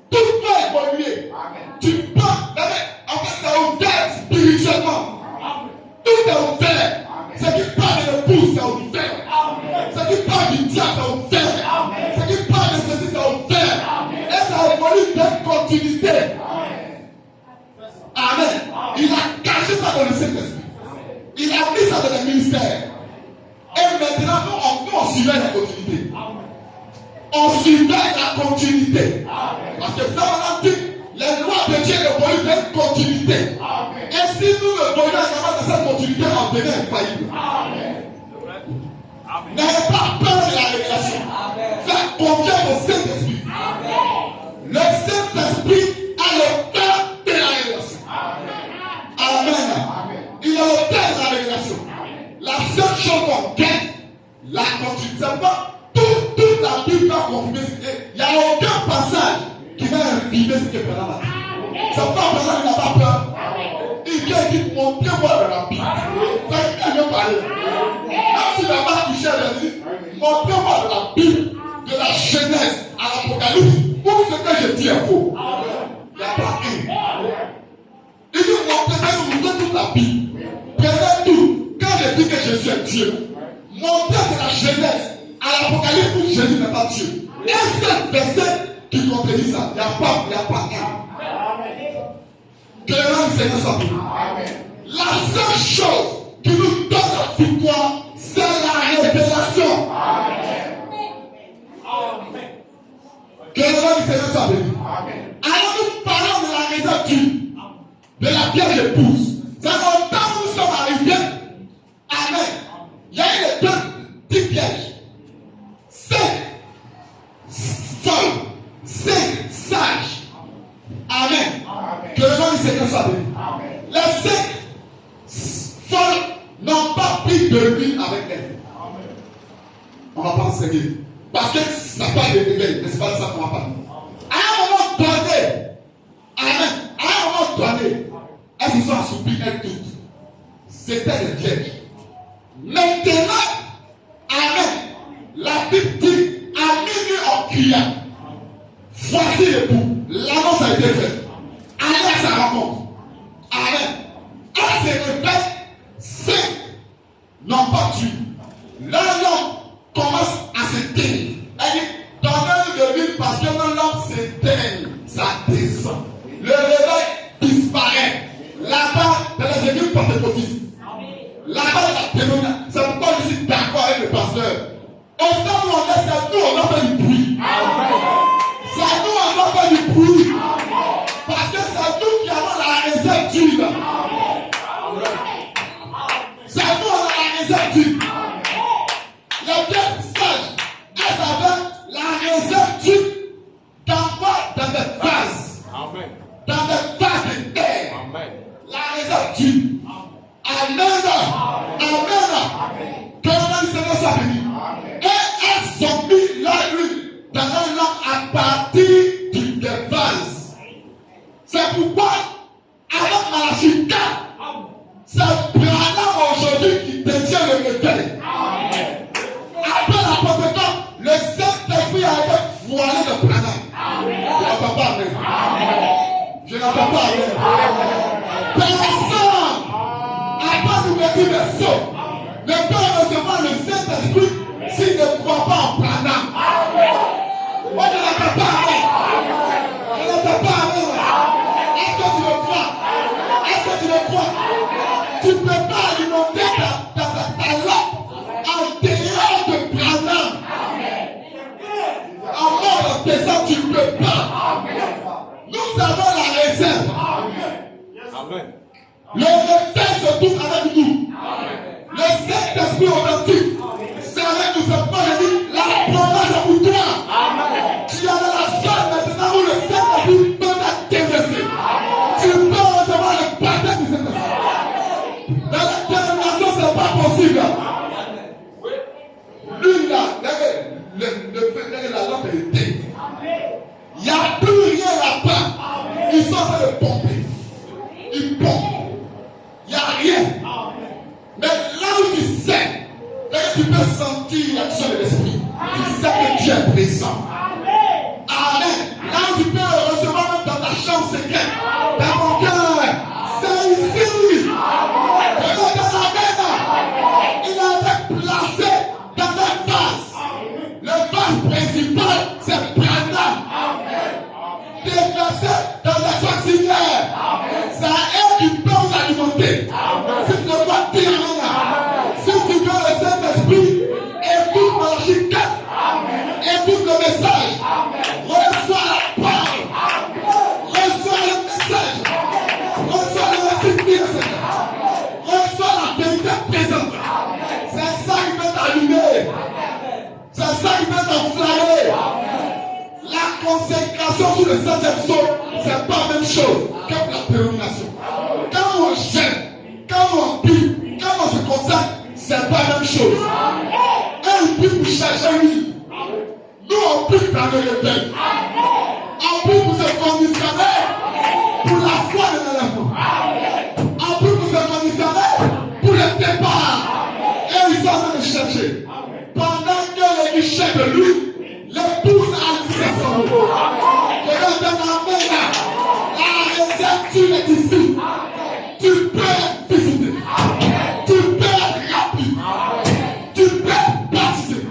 Tout doit évoluer. Tu peux, en fait, c'est ouvert spirituellement. Tout est ouvert. Ce qui parle de l'épouse, c'est ouvert. Ce qui parle du diable, c'est ouvert. Ce qui parle de ceci, c'est ouvert. Et ça évolue dans continuité. Amen. Il a caché ça dans le Saint-Esprit. Il a mis ça dans le ministère. Et maintenant, nous, on suivait la continuité. On suivait la continuité. Parce que ça, on a dit, les lois de Dieu évoluent dans une continuité. Et si nous évoluons dans cette continuité, on devient infaillible. N'ayez pas peur de la révélation. Faites confiance au Saint-Esprit. Le Saint-Esprit a le cœur de la révélation. Amen. Il a le cœur de la révélation. La seule chose qu'on gagne, la continuité, c'est pas toute la Bible va confirmer. Il n'y a aucun passage qui va infirmer ce que Branham a dit. C'est pas Branham qui n'a pas peur. Il vient et dit, montrez-moi de la Bible. Quand il vient parler, même s'il n'a pas touché, il dit, montrez-moi de la Bible, de la Genèse à l'Apocalypse, pour ce que je dis est faux. Il n'y a pas une. Il dit, montrez toute la Bible. Prenez tout. Quand je dis que Jésus est Dieu, montrez de la Genèse à l'Apocalypse où Jésus n'est pas Dieu. Un seul verset qui contredit ça. Il n'y a pas un. Que le nom du Seigneur soit béni. La seule chose qui nous donne la victoire, c'est la révélation. Que le nom du Seigneur soit béni. Alors nous parlons de la résurrection de la vierge épouse. C'est au temps où nous sommes arrivés. Amen. Il y a eu les deux pièges. 5 folles, 5 sages. Amen. Que le nom du Seigneur soit béni. Les 5 folles n'ont pas pris de nuit avec elle. On va pas enseigner. Parce que ça parle de réveil, mais ce n'est pas de ça qu'on va parler. À un moment donné, amen. À un moment donné, elles se sont assoupies, elles toutes. C'était des vierges. Maintenant, amen. La Bible dit, à minuit on cria. Voici l'époux. L'annonce a été faite. Allez à sa rencontre. Amen. Elle se réveille. 5 n'ont pas tué. Leur lampe commence à s'éteindre. Elle dit, donnez-nous de l'huile parce que nos lampes s'éteignent. Ça descend. Le réveil disparaît. Là-bas, dans les églises pentecôtistes. Là-bas, la témoignage. C'est pourquoi je suis d'accord avec le pasteur. Au temps où on est, c'est nous, on a fait du bruit. C'est nous, on a fait du bruit. Parce que c'est nous qui avons la réserve d'huile. C'est nous, on a la réserve d'huile. Les vieilles sages, elles avaient la réserve d'huile dans des vases. Dans des vases de terre. La réserve d'huile. Amen. Amen. Que le nom du Seigneur soit béni. Et elles ont mis leur huile dans un lampe à partir des vases. C'est pourquoi, avec Malachie 4, c'est révélé. Après la Pentecôte, le Saint-Esprit a été voilé de Branham. Je n'entends pas avec. Je n'entends pas avec. Personne n'a pas nous mettre des sauts. Ne peut recevoir le Saint-Esprit s'il ne croit pas en Branham. Moi, je n'entends pas avec. Je n'entends pas avec. Est-ce que tu le crois? Est-ce que tu le crois? Tu ne peux pas alimenter ta lampe en dehors de Branham. En mode descend, tu ne peux pas. Nous avons la réserve. Amen. Le texte se trouve avec nous. Le Saint-Esprit authentique, c'est avec nous. C'est pas je dis, la promesse est pour toi. Tu as la seule maintenant où le Saint-Esprit peut t'intéresser. Tu peux recevoir le baptême du Saint-Esprit. Dans la dénomination, ce n'est pas possible. Lui, là, la lampe est éteinte. Il n'y a plus rien là-bas. Ils sont en train de pomper. Ils pompent. Il n'y a rien. Mais là où tu sais, là tu peux sentir l'action de l'esprit. Tu sais que Dieu est présent. Amen. Là où tu peux recevoir même dans ta chambre secrète, dans mon cœur, c'est ici. Il a été placé dans un vase. Le vase principal, c'est Branham. Déplacé dans la sorcière. Ça est qui peut vous alimenter. Si tu ne veux pas dire rien, si tu veux le Saint-Esprit, écoute Malachie 4. Écoute le message. Reçois la parole. Reçois le message. Reçois le récit. Reçois la vérité présente. C'est ça qui peut t'allumer. C'est ça qui peut t'enflammer. La consécration sous le septième sceau, c'est pas la même chose que la prénomination. Quand on gêne, quand on prie, quand on se consacre, c'est pas la même chose. Un prie pour chercher lui. Nous on prie dans le réveil. On prie pour se conditionner pour la foi de l'enfant. On prie pour se conditionner pour le départ. Et ils sont en train de chercher. Pendant que l'église cherche de lui, l'épouse a dit c'est son mot. Je vais te demander là, la réserve, tu es ici. Tu peux visiter. Tu peux être rapide. Tu peux participer.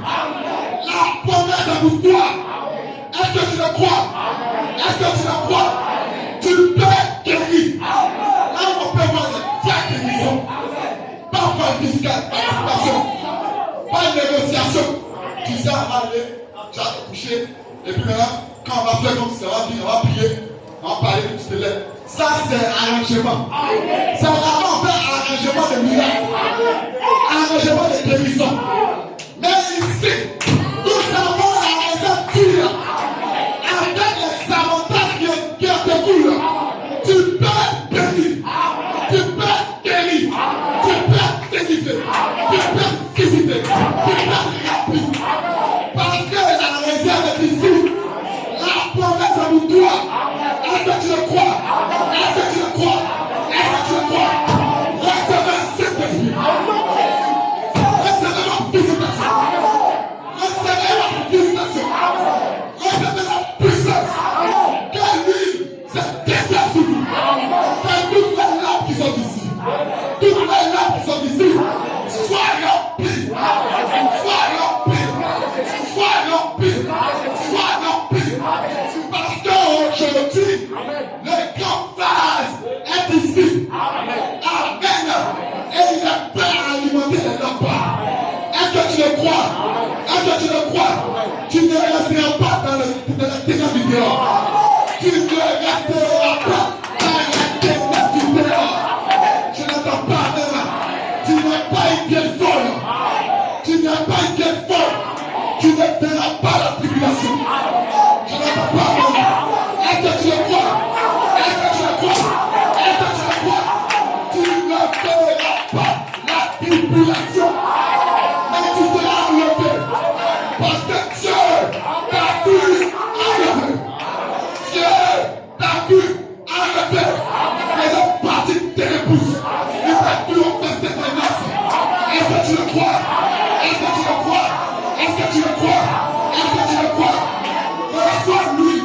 La promesse est pour toi. Est-ce que tu le crois? Est-ce que tu le crois? Tu peux guérir. Là, on peut voir des vraies guérisons. Pas de fiscal, pas de négociation. Tu sais, aller. Tu vas te coucher, et puis maintenant, quand on va faire comme ça, on va prier, on va parler, tu te lèves. Ça, c'est arrangement. C'est vraiment faire arrangement de miracles, arrangement de guérison. Mais ici, nous avons la réserve pure, avec les avantages qui en découlent. Tu peux bénir, tu peux guérir, tu peux délivrer, tu peux visiter, tu peux rapide. Parce que la réserve est ici. La promesse est pour toi. Est-ce que tu le crois? Est-ce que tu le crois? Est-ce que tu le crois? Recevez un Saint-Esprit. Recevez la visitation. Recevez la visitation. Recevez la puissance. Que lui se déplace sur vous. Que toutes les lampes qui sont ici, toutes les lampes qui sont ici, soient remplies. Soient remplies. Sois rempli. Parce qu'aujourd'hui, le grand vase est ici. Amen. Et il est prêt à alimenter les lampes. Est-ce que tu le crois? Est-ce que tu le crois? Tu ne resteras pas dans le ténèbres du dehors. Tu ne resteras pas dans les ténèbres du dehors. Je n'entends pas même. Tu n'es pas une vieille folle. Tu n'es pas une vieille folle. Tu ne verras pas la tribulation. Je n'entends pas même. Est-ce que tu le crois? Est-ce que tu le crois? Est-ce que tu le crois? Tu ne verras pas la tribulation. Mais tu seras enlevé. Parce que Dieu t'a vu enlever. Dieu t'a vu enlever. Les autres parties de tes épouses. Il t'a vu au festin des nations. Est-ce que tu le crois? crois? Est-ce que tu le crois? Est-ce que tu le crois? Est-ce que tu le crois? Reçois lui.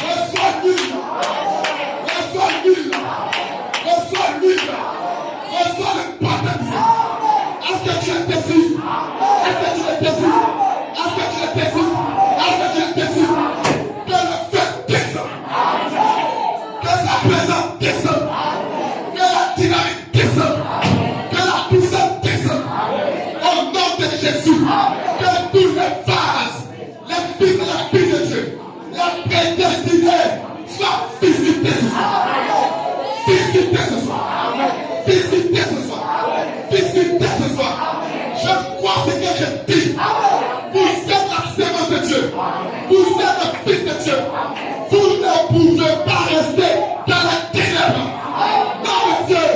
Reçois lui. Reçois lui. Reçois lui. Reçois le baptême. Est-ce que tu le désires? Est-ce que tu le désires? Est-ce que tu le désires? Est-ce que tu le désires? Que le feu descende. Que sa présence descende. Que la dynamique descende. Que la puissance descende. Au nom de Jésus. Que tous les phases, les fils et la fille de Dieu, la prédestinée, soient visités ce soir. Visitez ce soir. Visitez ce soir. Visitez ce soir. Je crois ce que je dis. Vous êtes la sémence de Dieu. Vous êtes le fils de Dieu. Vous ne pouvez pas rester dans la ténèbre. Non, monsieur.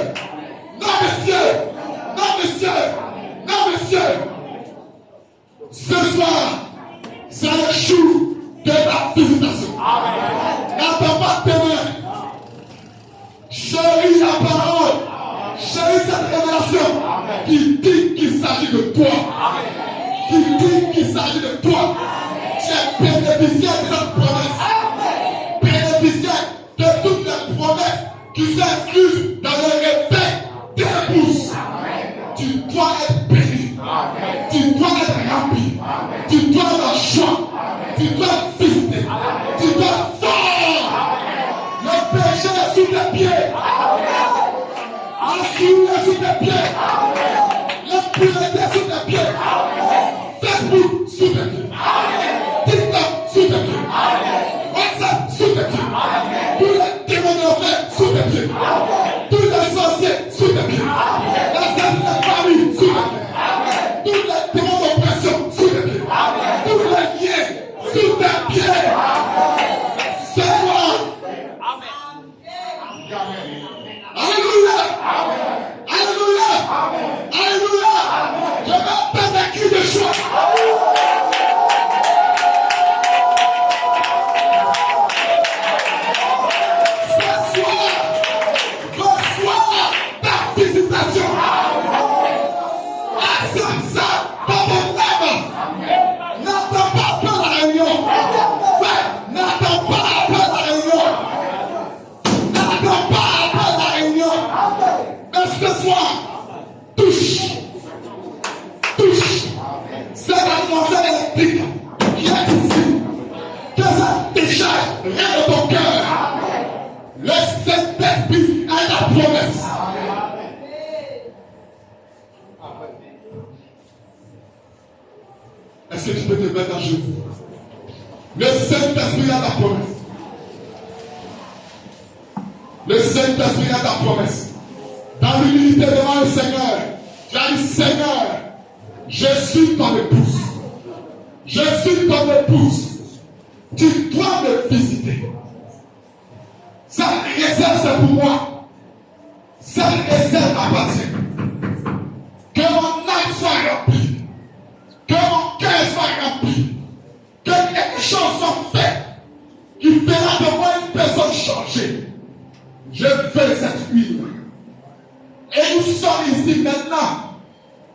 Non, monsieur. Non, monsieur. Non, monsieur. Ce soir, c'est le jour de la visitation. N'attends pas demain. Chéris la parole. Chéris cette révélation qui dit qu'il s'agit de toi. Qui dit qu'il s'agit de toi. Tu es bénéficiaire de cette promesse. Bénéficiaire de toutes les promesses qui sont incluses dans le réveil d'épouse. Tu dois être béni. Tu dois être rempli. Tu dois avoir joie. Tu dois être visité. Tu dois être fort. Le péché est sous tes pieds. Assure sous tes pieds. La pureté sous tes pieds. Facebook sous tes pieds. TikTok sous tes pieds. WhatsApp sous tes pieds. Tous les démons de l'enfer sous tes pieds. Tous les sorciers sous tes pieds. La famille sous tes pieds. Tous les démons d'oppression sous tes pieds. Tous les liens sous tes pieds. C'est moi. Alléluia. Alléluia. Alléluia. Je m'appelle des cris de joie. Ce soir, reçois ta visitation. Accepte ça dans ton âme. N'attends pas après la réunion. N'attends pas après la réunion. N'attends pas après la réunion. Mais ce soir, touche. Touche. C'est l'atmosphère électrique qui est ici. Que ça décharge rien de ton cœur. Le Saint-Esprit a la promesse. Est-ce que tu peux te mettre à genoux? Le Saint-Esprit a la promesse. Le Saint-Esprit a ta promesse. Dans l'humilité devant le Seigneur, tu as dit Seigneur, je suis ton épouse. Je suis ton épouse. Tu dois me visiter. Cette réserve c'est pour moi. Cette réserve appartient. Que mon âme soit remplie. Que mon cœur soit rempli. Que quelque chose soit fait qui fera de moi une personne changée. Je veux cette huile. Et nous sommes ici maintenant,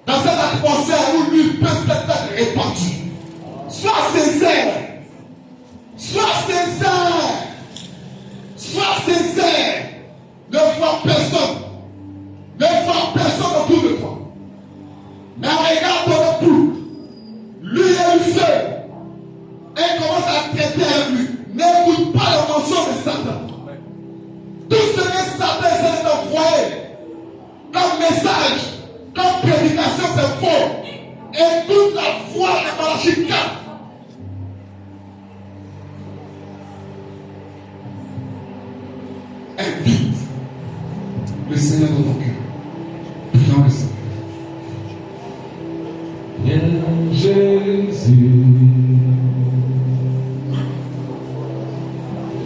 dans cette atmosphère où l'huile peut peut-être être répandue. Sois sincère. Sois sincère. Sois sincère. Ne vois personne. Ne vois personne autour de toi. Mais regarde ton époux. Lui est le seul. Et commence à traiter avec lui. N'écoute pas le mensonge de Satan. Tout ce que Satan essaie d'envoyer comme message, comme prédication, c'est faux. Écoute la voix de Malachie 4. Invite le Seigneur dans ton cœur. Prions le Seigneur. Viens Jésus.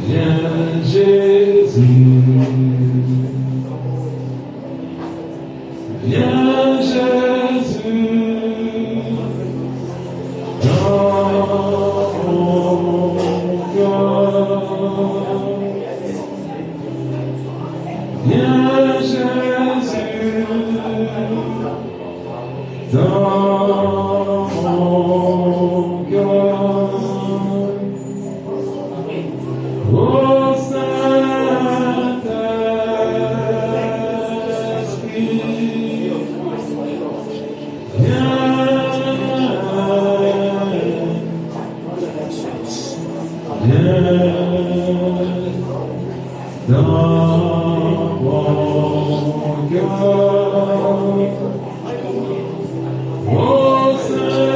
Viens Jésus. Viens Jésus. Dans mon cœur. Viens Jésus. dans mon cœur. Ô Saint-Esprit, viens dans mon cœur. Ô Saint-Esprit,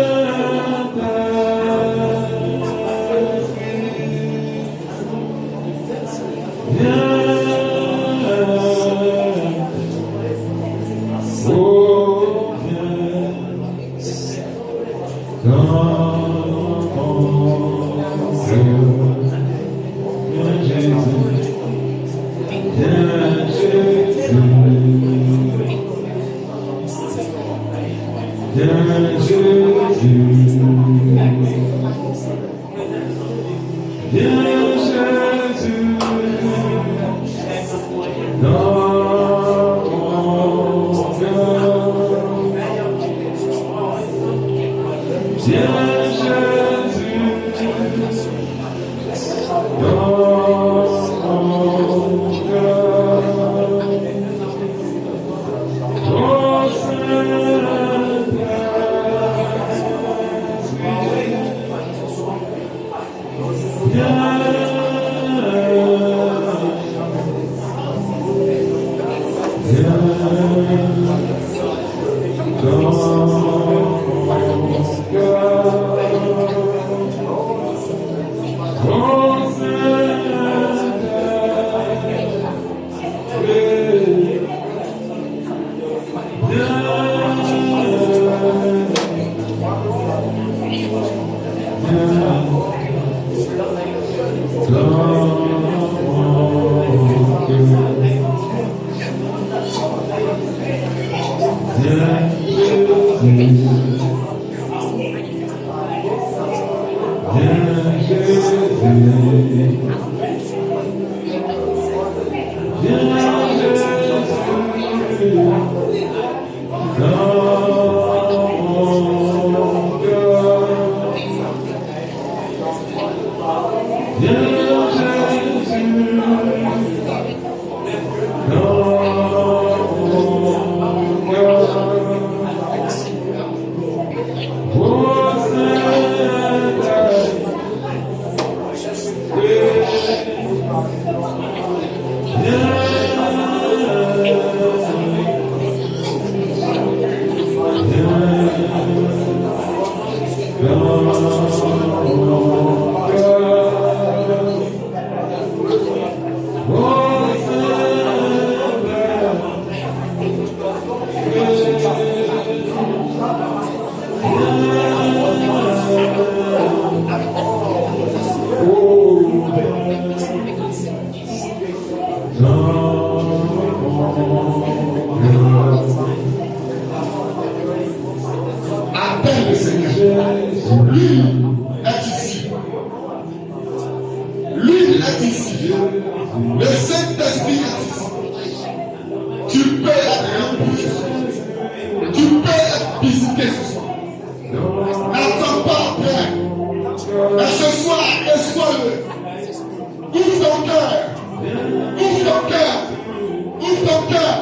viens. Oh, viens dans mon cœur. Viens Jésus, viens Jésus, viens Jésus, viens Jésus, dans mon cœur. Viens Jésus, dans mon cœur. Ô Saint-Esprit, viens. Appelle le Seigneur. Lui est ici. Lui est ici. Le Saint-Esprit est ici. Tu peux être rempli. Tu peux être visité ce soir. N'attends pas après. Mais ce soir, reçois-le. Ouvre ton cœur. Ouvre ton cœur. Ouvre ton cœur.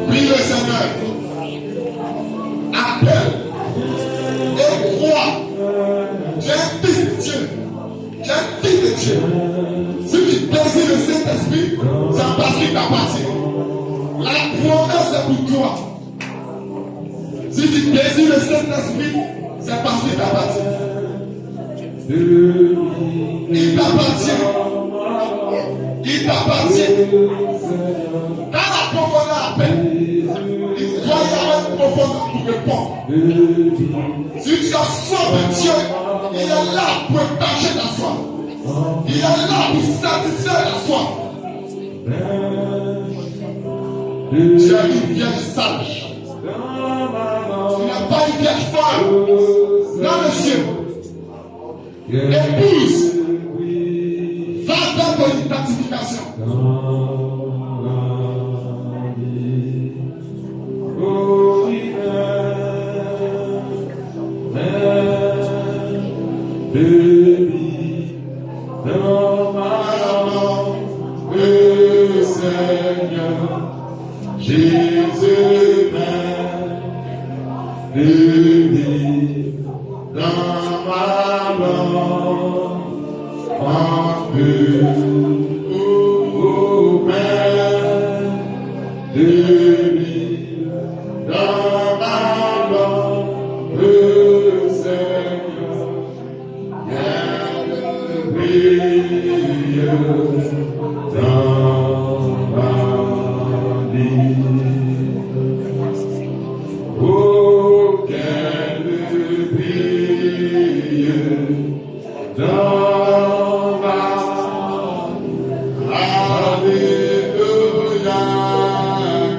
Prie le Seigneur. Appelle et crois. Tu es un fils de Dieu. Tu es un fils de Dieu. Si tu désires le Saint-Esprit, c'est parce qu'il t'appartient. La promesse est pour toi. Si tu désires le Saint-Esprit, c'est parce qu'il t'appartient. Il t'appartient. Il t'appartient. Dans la profondeur appelle. Il doit pour répondre. Si tu as soif de Dieu, il est là pour étancher ta soif. Il est là pour satisfaire ta soif. Tu es une vierge sage. Tu n'es pas une vierge folle. Non, monsieur. Épouse. Va dans ton identification. Jésus m'aime, béni dans ma langue, en peu ou même, béni dans ma langue, le Seigneur, merveilleux dans ma vie. Oh, quelle vie dans ma Alléluia,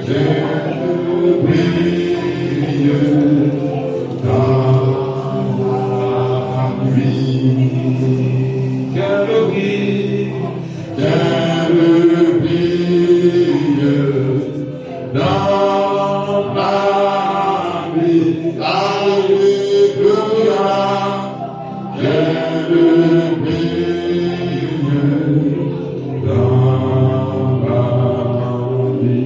quelle vie dans ma vie, quelle vie dans ma vie, Alléluia, quelle vie dans ma vie.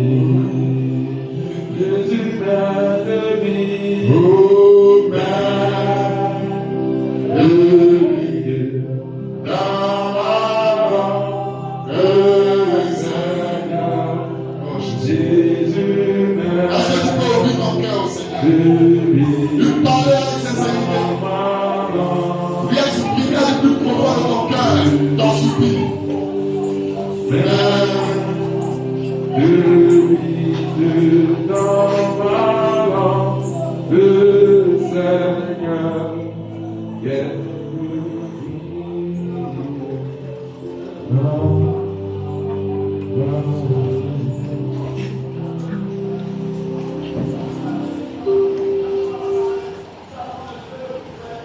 Jésus m'aime, oh merveilleux dans ma langue, le Seigneur, Jésus m'aime. Est-ce que tu peux ouvrir ton cœur au Seigneur? Lui parler avec sincérité. Lui exprimer le plus profond de ton cœur ton soupir. Dans ma langue, le Seigneur,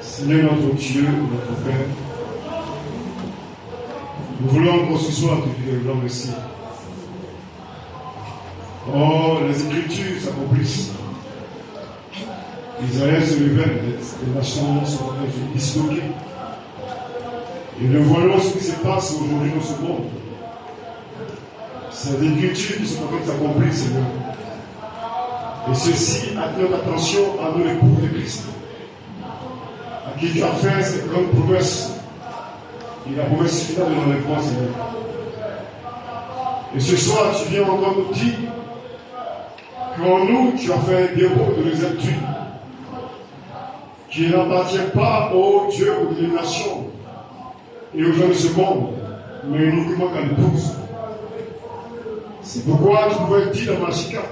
Seigneur notre Dieu, notre Père, nous voulons encore ce soir te dire grand merci. Oh, les Écritures s'accomplissent. Israël se révèle, les nations sont disloquées. Et nous voyons ce qui se passe aujourd'hui dans ce monde. C'est l'Écriture qui sont en train de s'accomplir, Seigneur. Et ceci attire notre attention à nous, l'époux de Christ, à qui tu as fait cette grande promesse. Et la promesse finale de l'enlèvement, Seigneur. Et ce soir, tu viens encore nous dire qu'en nous, tu as fait un dépôt de réserve qui n'appartient pas aux dieux ou aux nations et aux gens de ce monde, mais uniquement qu'à l'épouse. C'est pourquoi tu pouvais dire dans Malachie 4,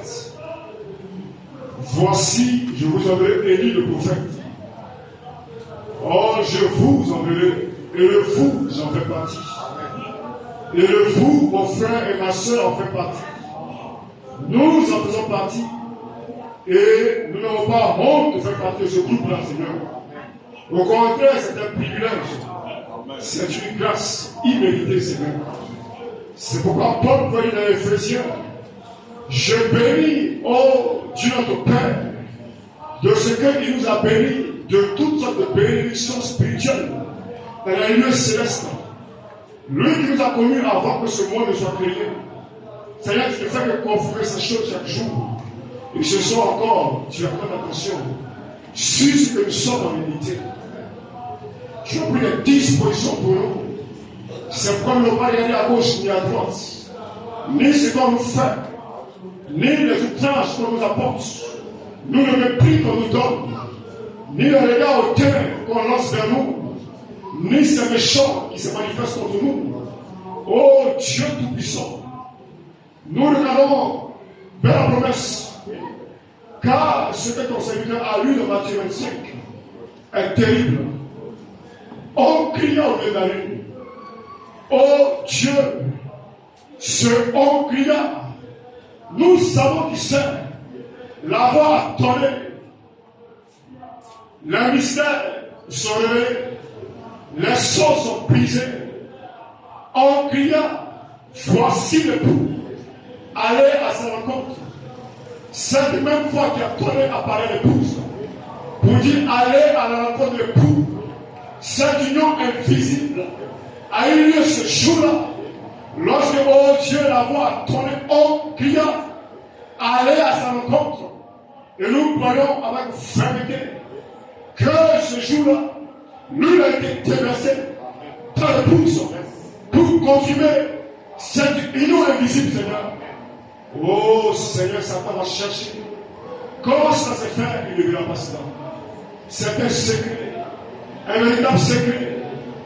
voici, je vous enverrai Élie le prophète. Oh, je vous enverrai, et le vous, j'en fais partie. Et le vous, mon frère et ma soeur, en fait partie. Nous en faisons partie. Et nous n'avons pas honte de faire partie de ce groupe-là, Seigneur. Au contraire, c'est un privilège. C'est une grâce imméritée, Seigneur. C'est pourquoi Paul peut dire dans Éphésiens, je bénis, oh Dieu notre Père, de ce qu'il nous a bénis, de toutes sortes de bénédictions spirituelles dans les lieux célestes. Lui qui nous a connus avant que ce monde ne soit créé. Seigneur, tu ne fais que confirmer ces choses chaque jour. Et ce soir encore, tu accordes attention sur ce que nous sommes en unité. Tu as pris des dispositions pour nous. C'est pourquoi nous ne pas regarder à gauche ni à droite, ni ce qu'on nous fait, ni les outrages qu'on nous apporte, ni le mépris qu'on nous donne, ni le regard hautain qu'on lance vers nous, ni ces méchants qui se manifestent contre nous. Oh Dieu Tout-Puissant, nous regardons vers la promesse, car ce ce que ton serviteur a lu dans Matthieu 25 est terrible. On cria au milieu de la nuit. Oh Dieu, ce on cria. Nous savons qui c'est. La voix a tonné. Les mystères sont révélés. Les sceaux sont brisés. On cria, voici l'époux. Allez à sa rencontre. Cette même voix qui a tonné apparaît l'épouse. Pour dire allez à la rencontre de l'époux. Cette union invisible a eu lieu ce jour-là. Lorsque, oh Dieu, la voix a tonné, on cria, allez à sa rencontre. Et nous croyons avec fermeté que ce jour-là, lui a été déversé par l'épouse pour confirmer cette union invisible, Seigneur. Oh Seigneur, Satan va chercher. Comment ça s'est fait, il ne verra pas cela. C'est un secret, un véritable secret.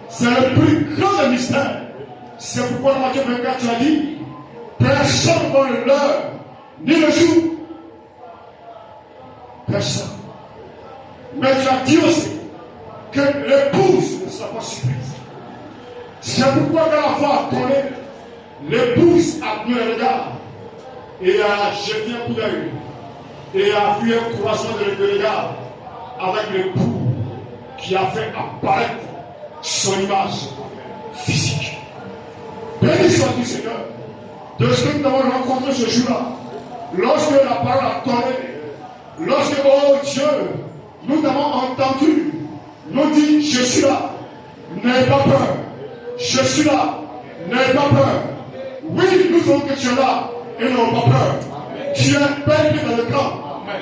C'est le plus grand mystère. C'est pourquoi dans Matthieu 24, tu as dit, personne ne connaît l'heure, ni le jour. Personne. Mais tu as dit aussi que l'épouse ne sera pas surprise. C'est pourquoi quand la voix a tourné, l'épouse a tenu le regard et a jeté un coup d'œil et a vu un croissant de regard avec l'époux qui a fait apparaître son image physique. Béni sois-tu, Seigneur, de ce que nous avons rencontré ce jour-là, lorsque la parole a tourné, lorsque, oh Dieu, nous t'avons entendu, nous dit, je suis là, n'aie pas peur, je suis là, n'aie pas peur. Oui, nous savons que tu es là et n'ayons pas peur. Tu es bel dans le camp,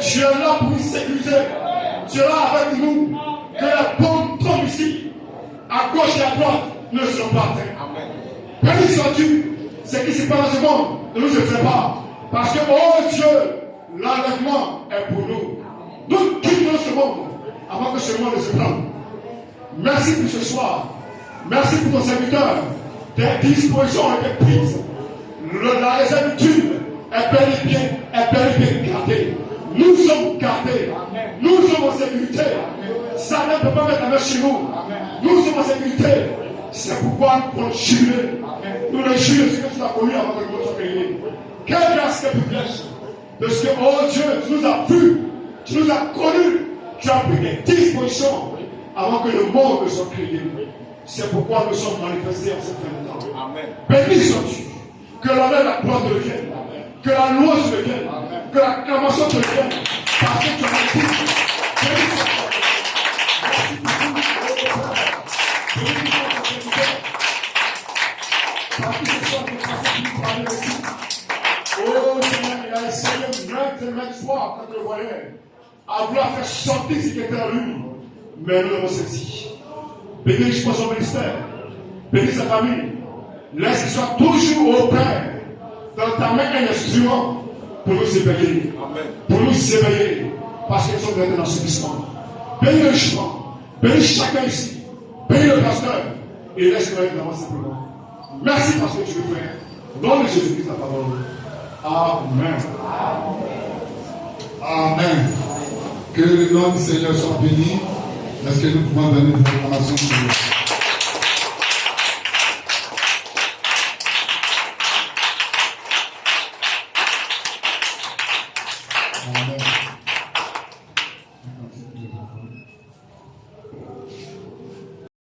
tu es là pour nous sécuriser, tu es là avec nous, que les bombes tombent ici, à gauche et à droite, ne seront pas atteints. Béni sois-tu, ce qui se passe dans ce monde ne nous effraie pas. Parce que, oh Dieu, l'enlèvement est pour nous. Nous quittons ce monde avant que ce monde ne se prenne. Merci pour ce soir. Merci pour ton serviteur. Tes dispositions ont été prises. La réservitude est bel et bien gardée. Nous sommes gardés. Nous sommes en sécurité. Ça ne peut pas mettre la main sur nous. Nous sommes en sécurité. C'est pourquoi nous pouvons jurer. Nous le jurons ce que tu as connu avant que nous soyons créés. Quelle grâce, quel privilège. De ce que, oh Dieu, tu nous as vus, tu nous as connus, tu as pris des dispositions avant que le monde ne soit créé. C'est pourquoi nous sommes manifestés en cette fin de temps. Amen. Béni sois-tu. Que l'honneur et la gloire te reviennent. Que la louange te revienne. Que la clamation te revienne. Parce que tu as dit. Béni sois-tu. Merci beaucoup. Béni sois-tu. Parce que ce soir, nous passons pour aller aussi. Oh Seigneur, il a essayé maintes fois quand je le voyais, à vouloir faire sortir ce qui était en lui. Mais nous l'avons saisi. Bénis son ministère. Bénis sa famille. Laisse qu'il soit toujours au Père. Dans ta main un instrument pour nous éveiller. Pour nous éveiller. Parce que nous sommes dans l'assouplissement. Bénis le richement. Bénis chacun ici. Bénis le pasteur. Et laisse-le aller dans simplement. Merci parce que tu le fais. Dans le Jésus-Christ, la parole. Amen. Amen. Que le nom du Seigneur soit béni. Est-ce que nous pouvons donner des informations sur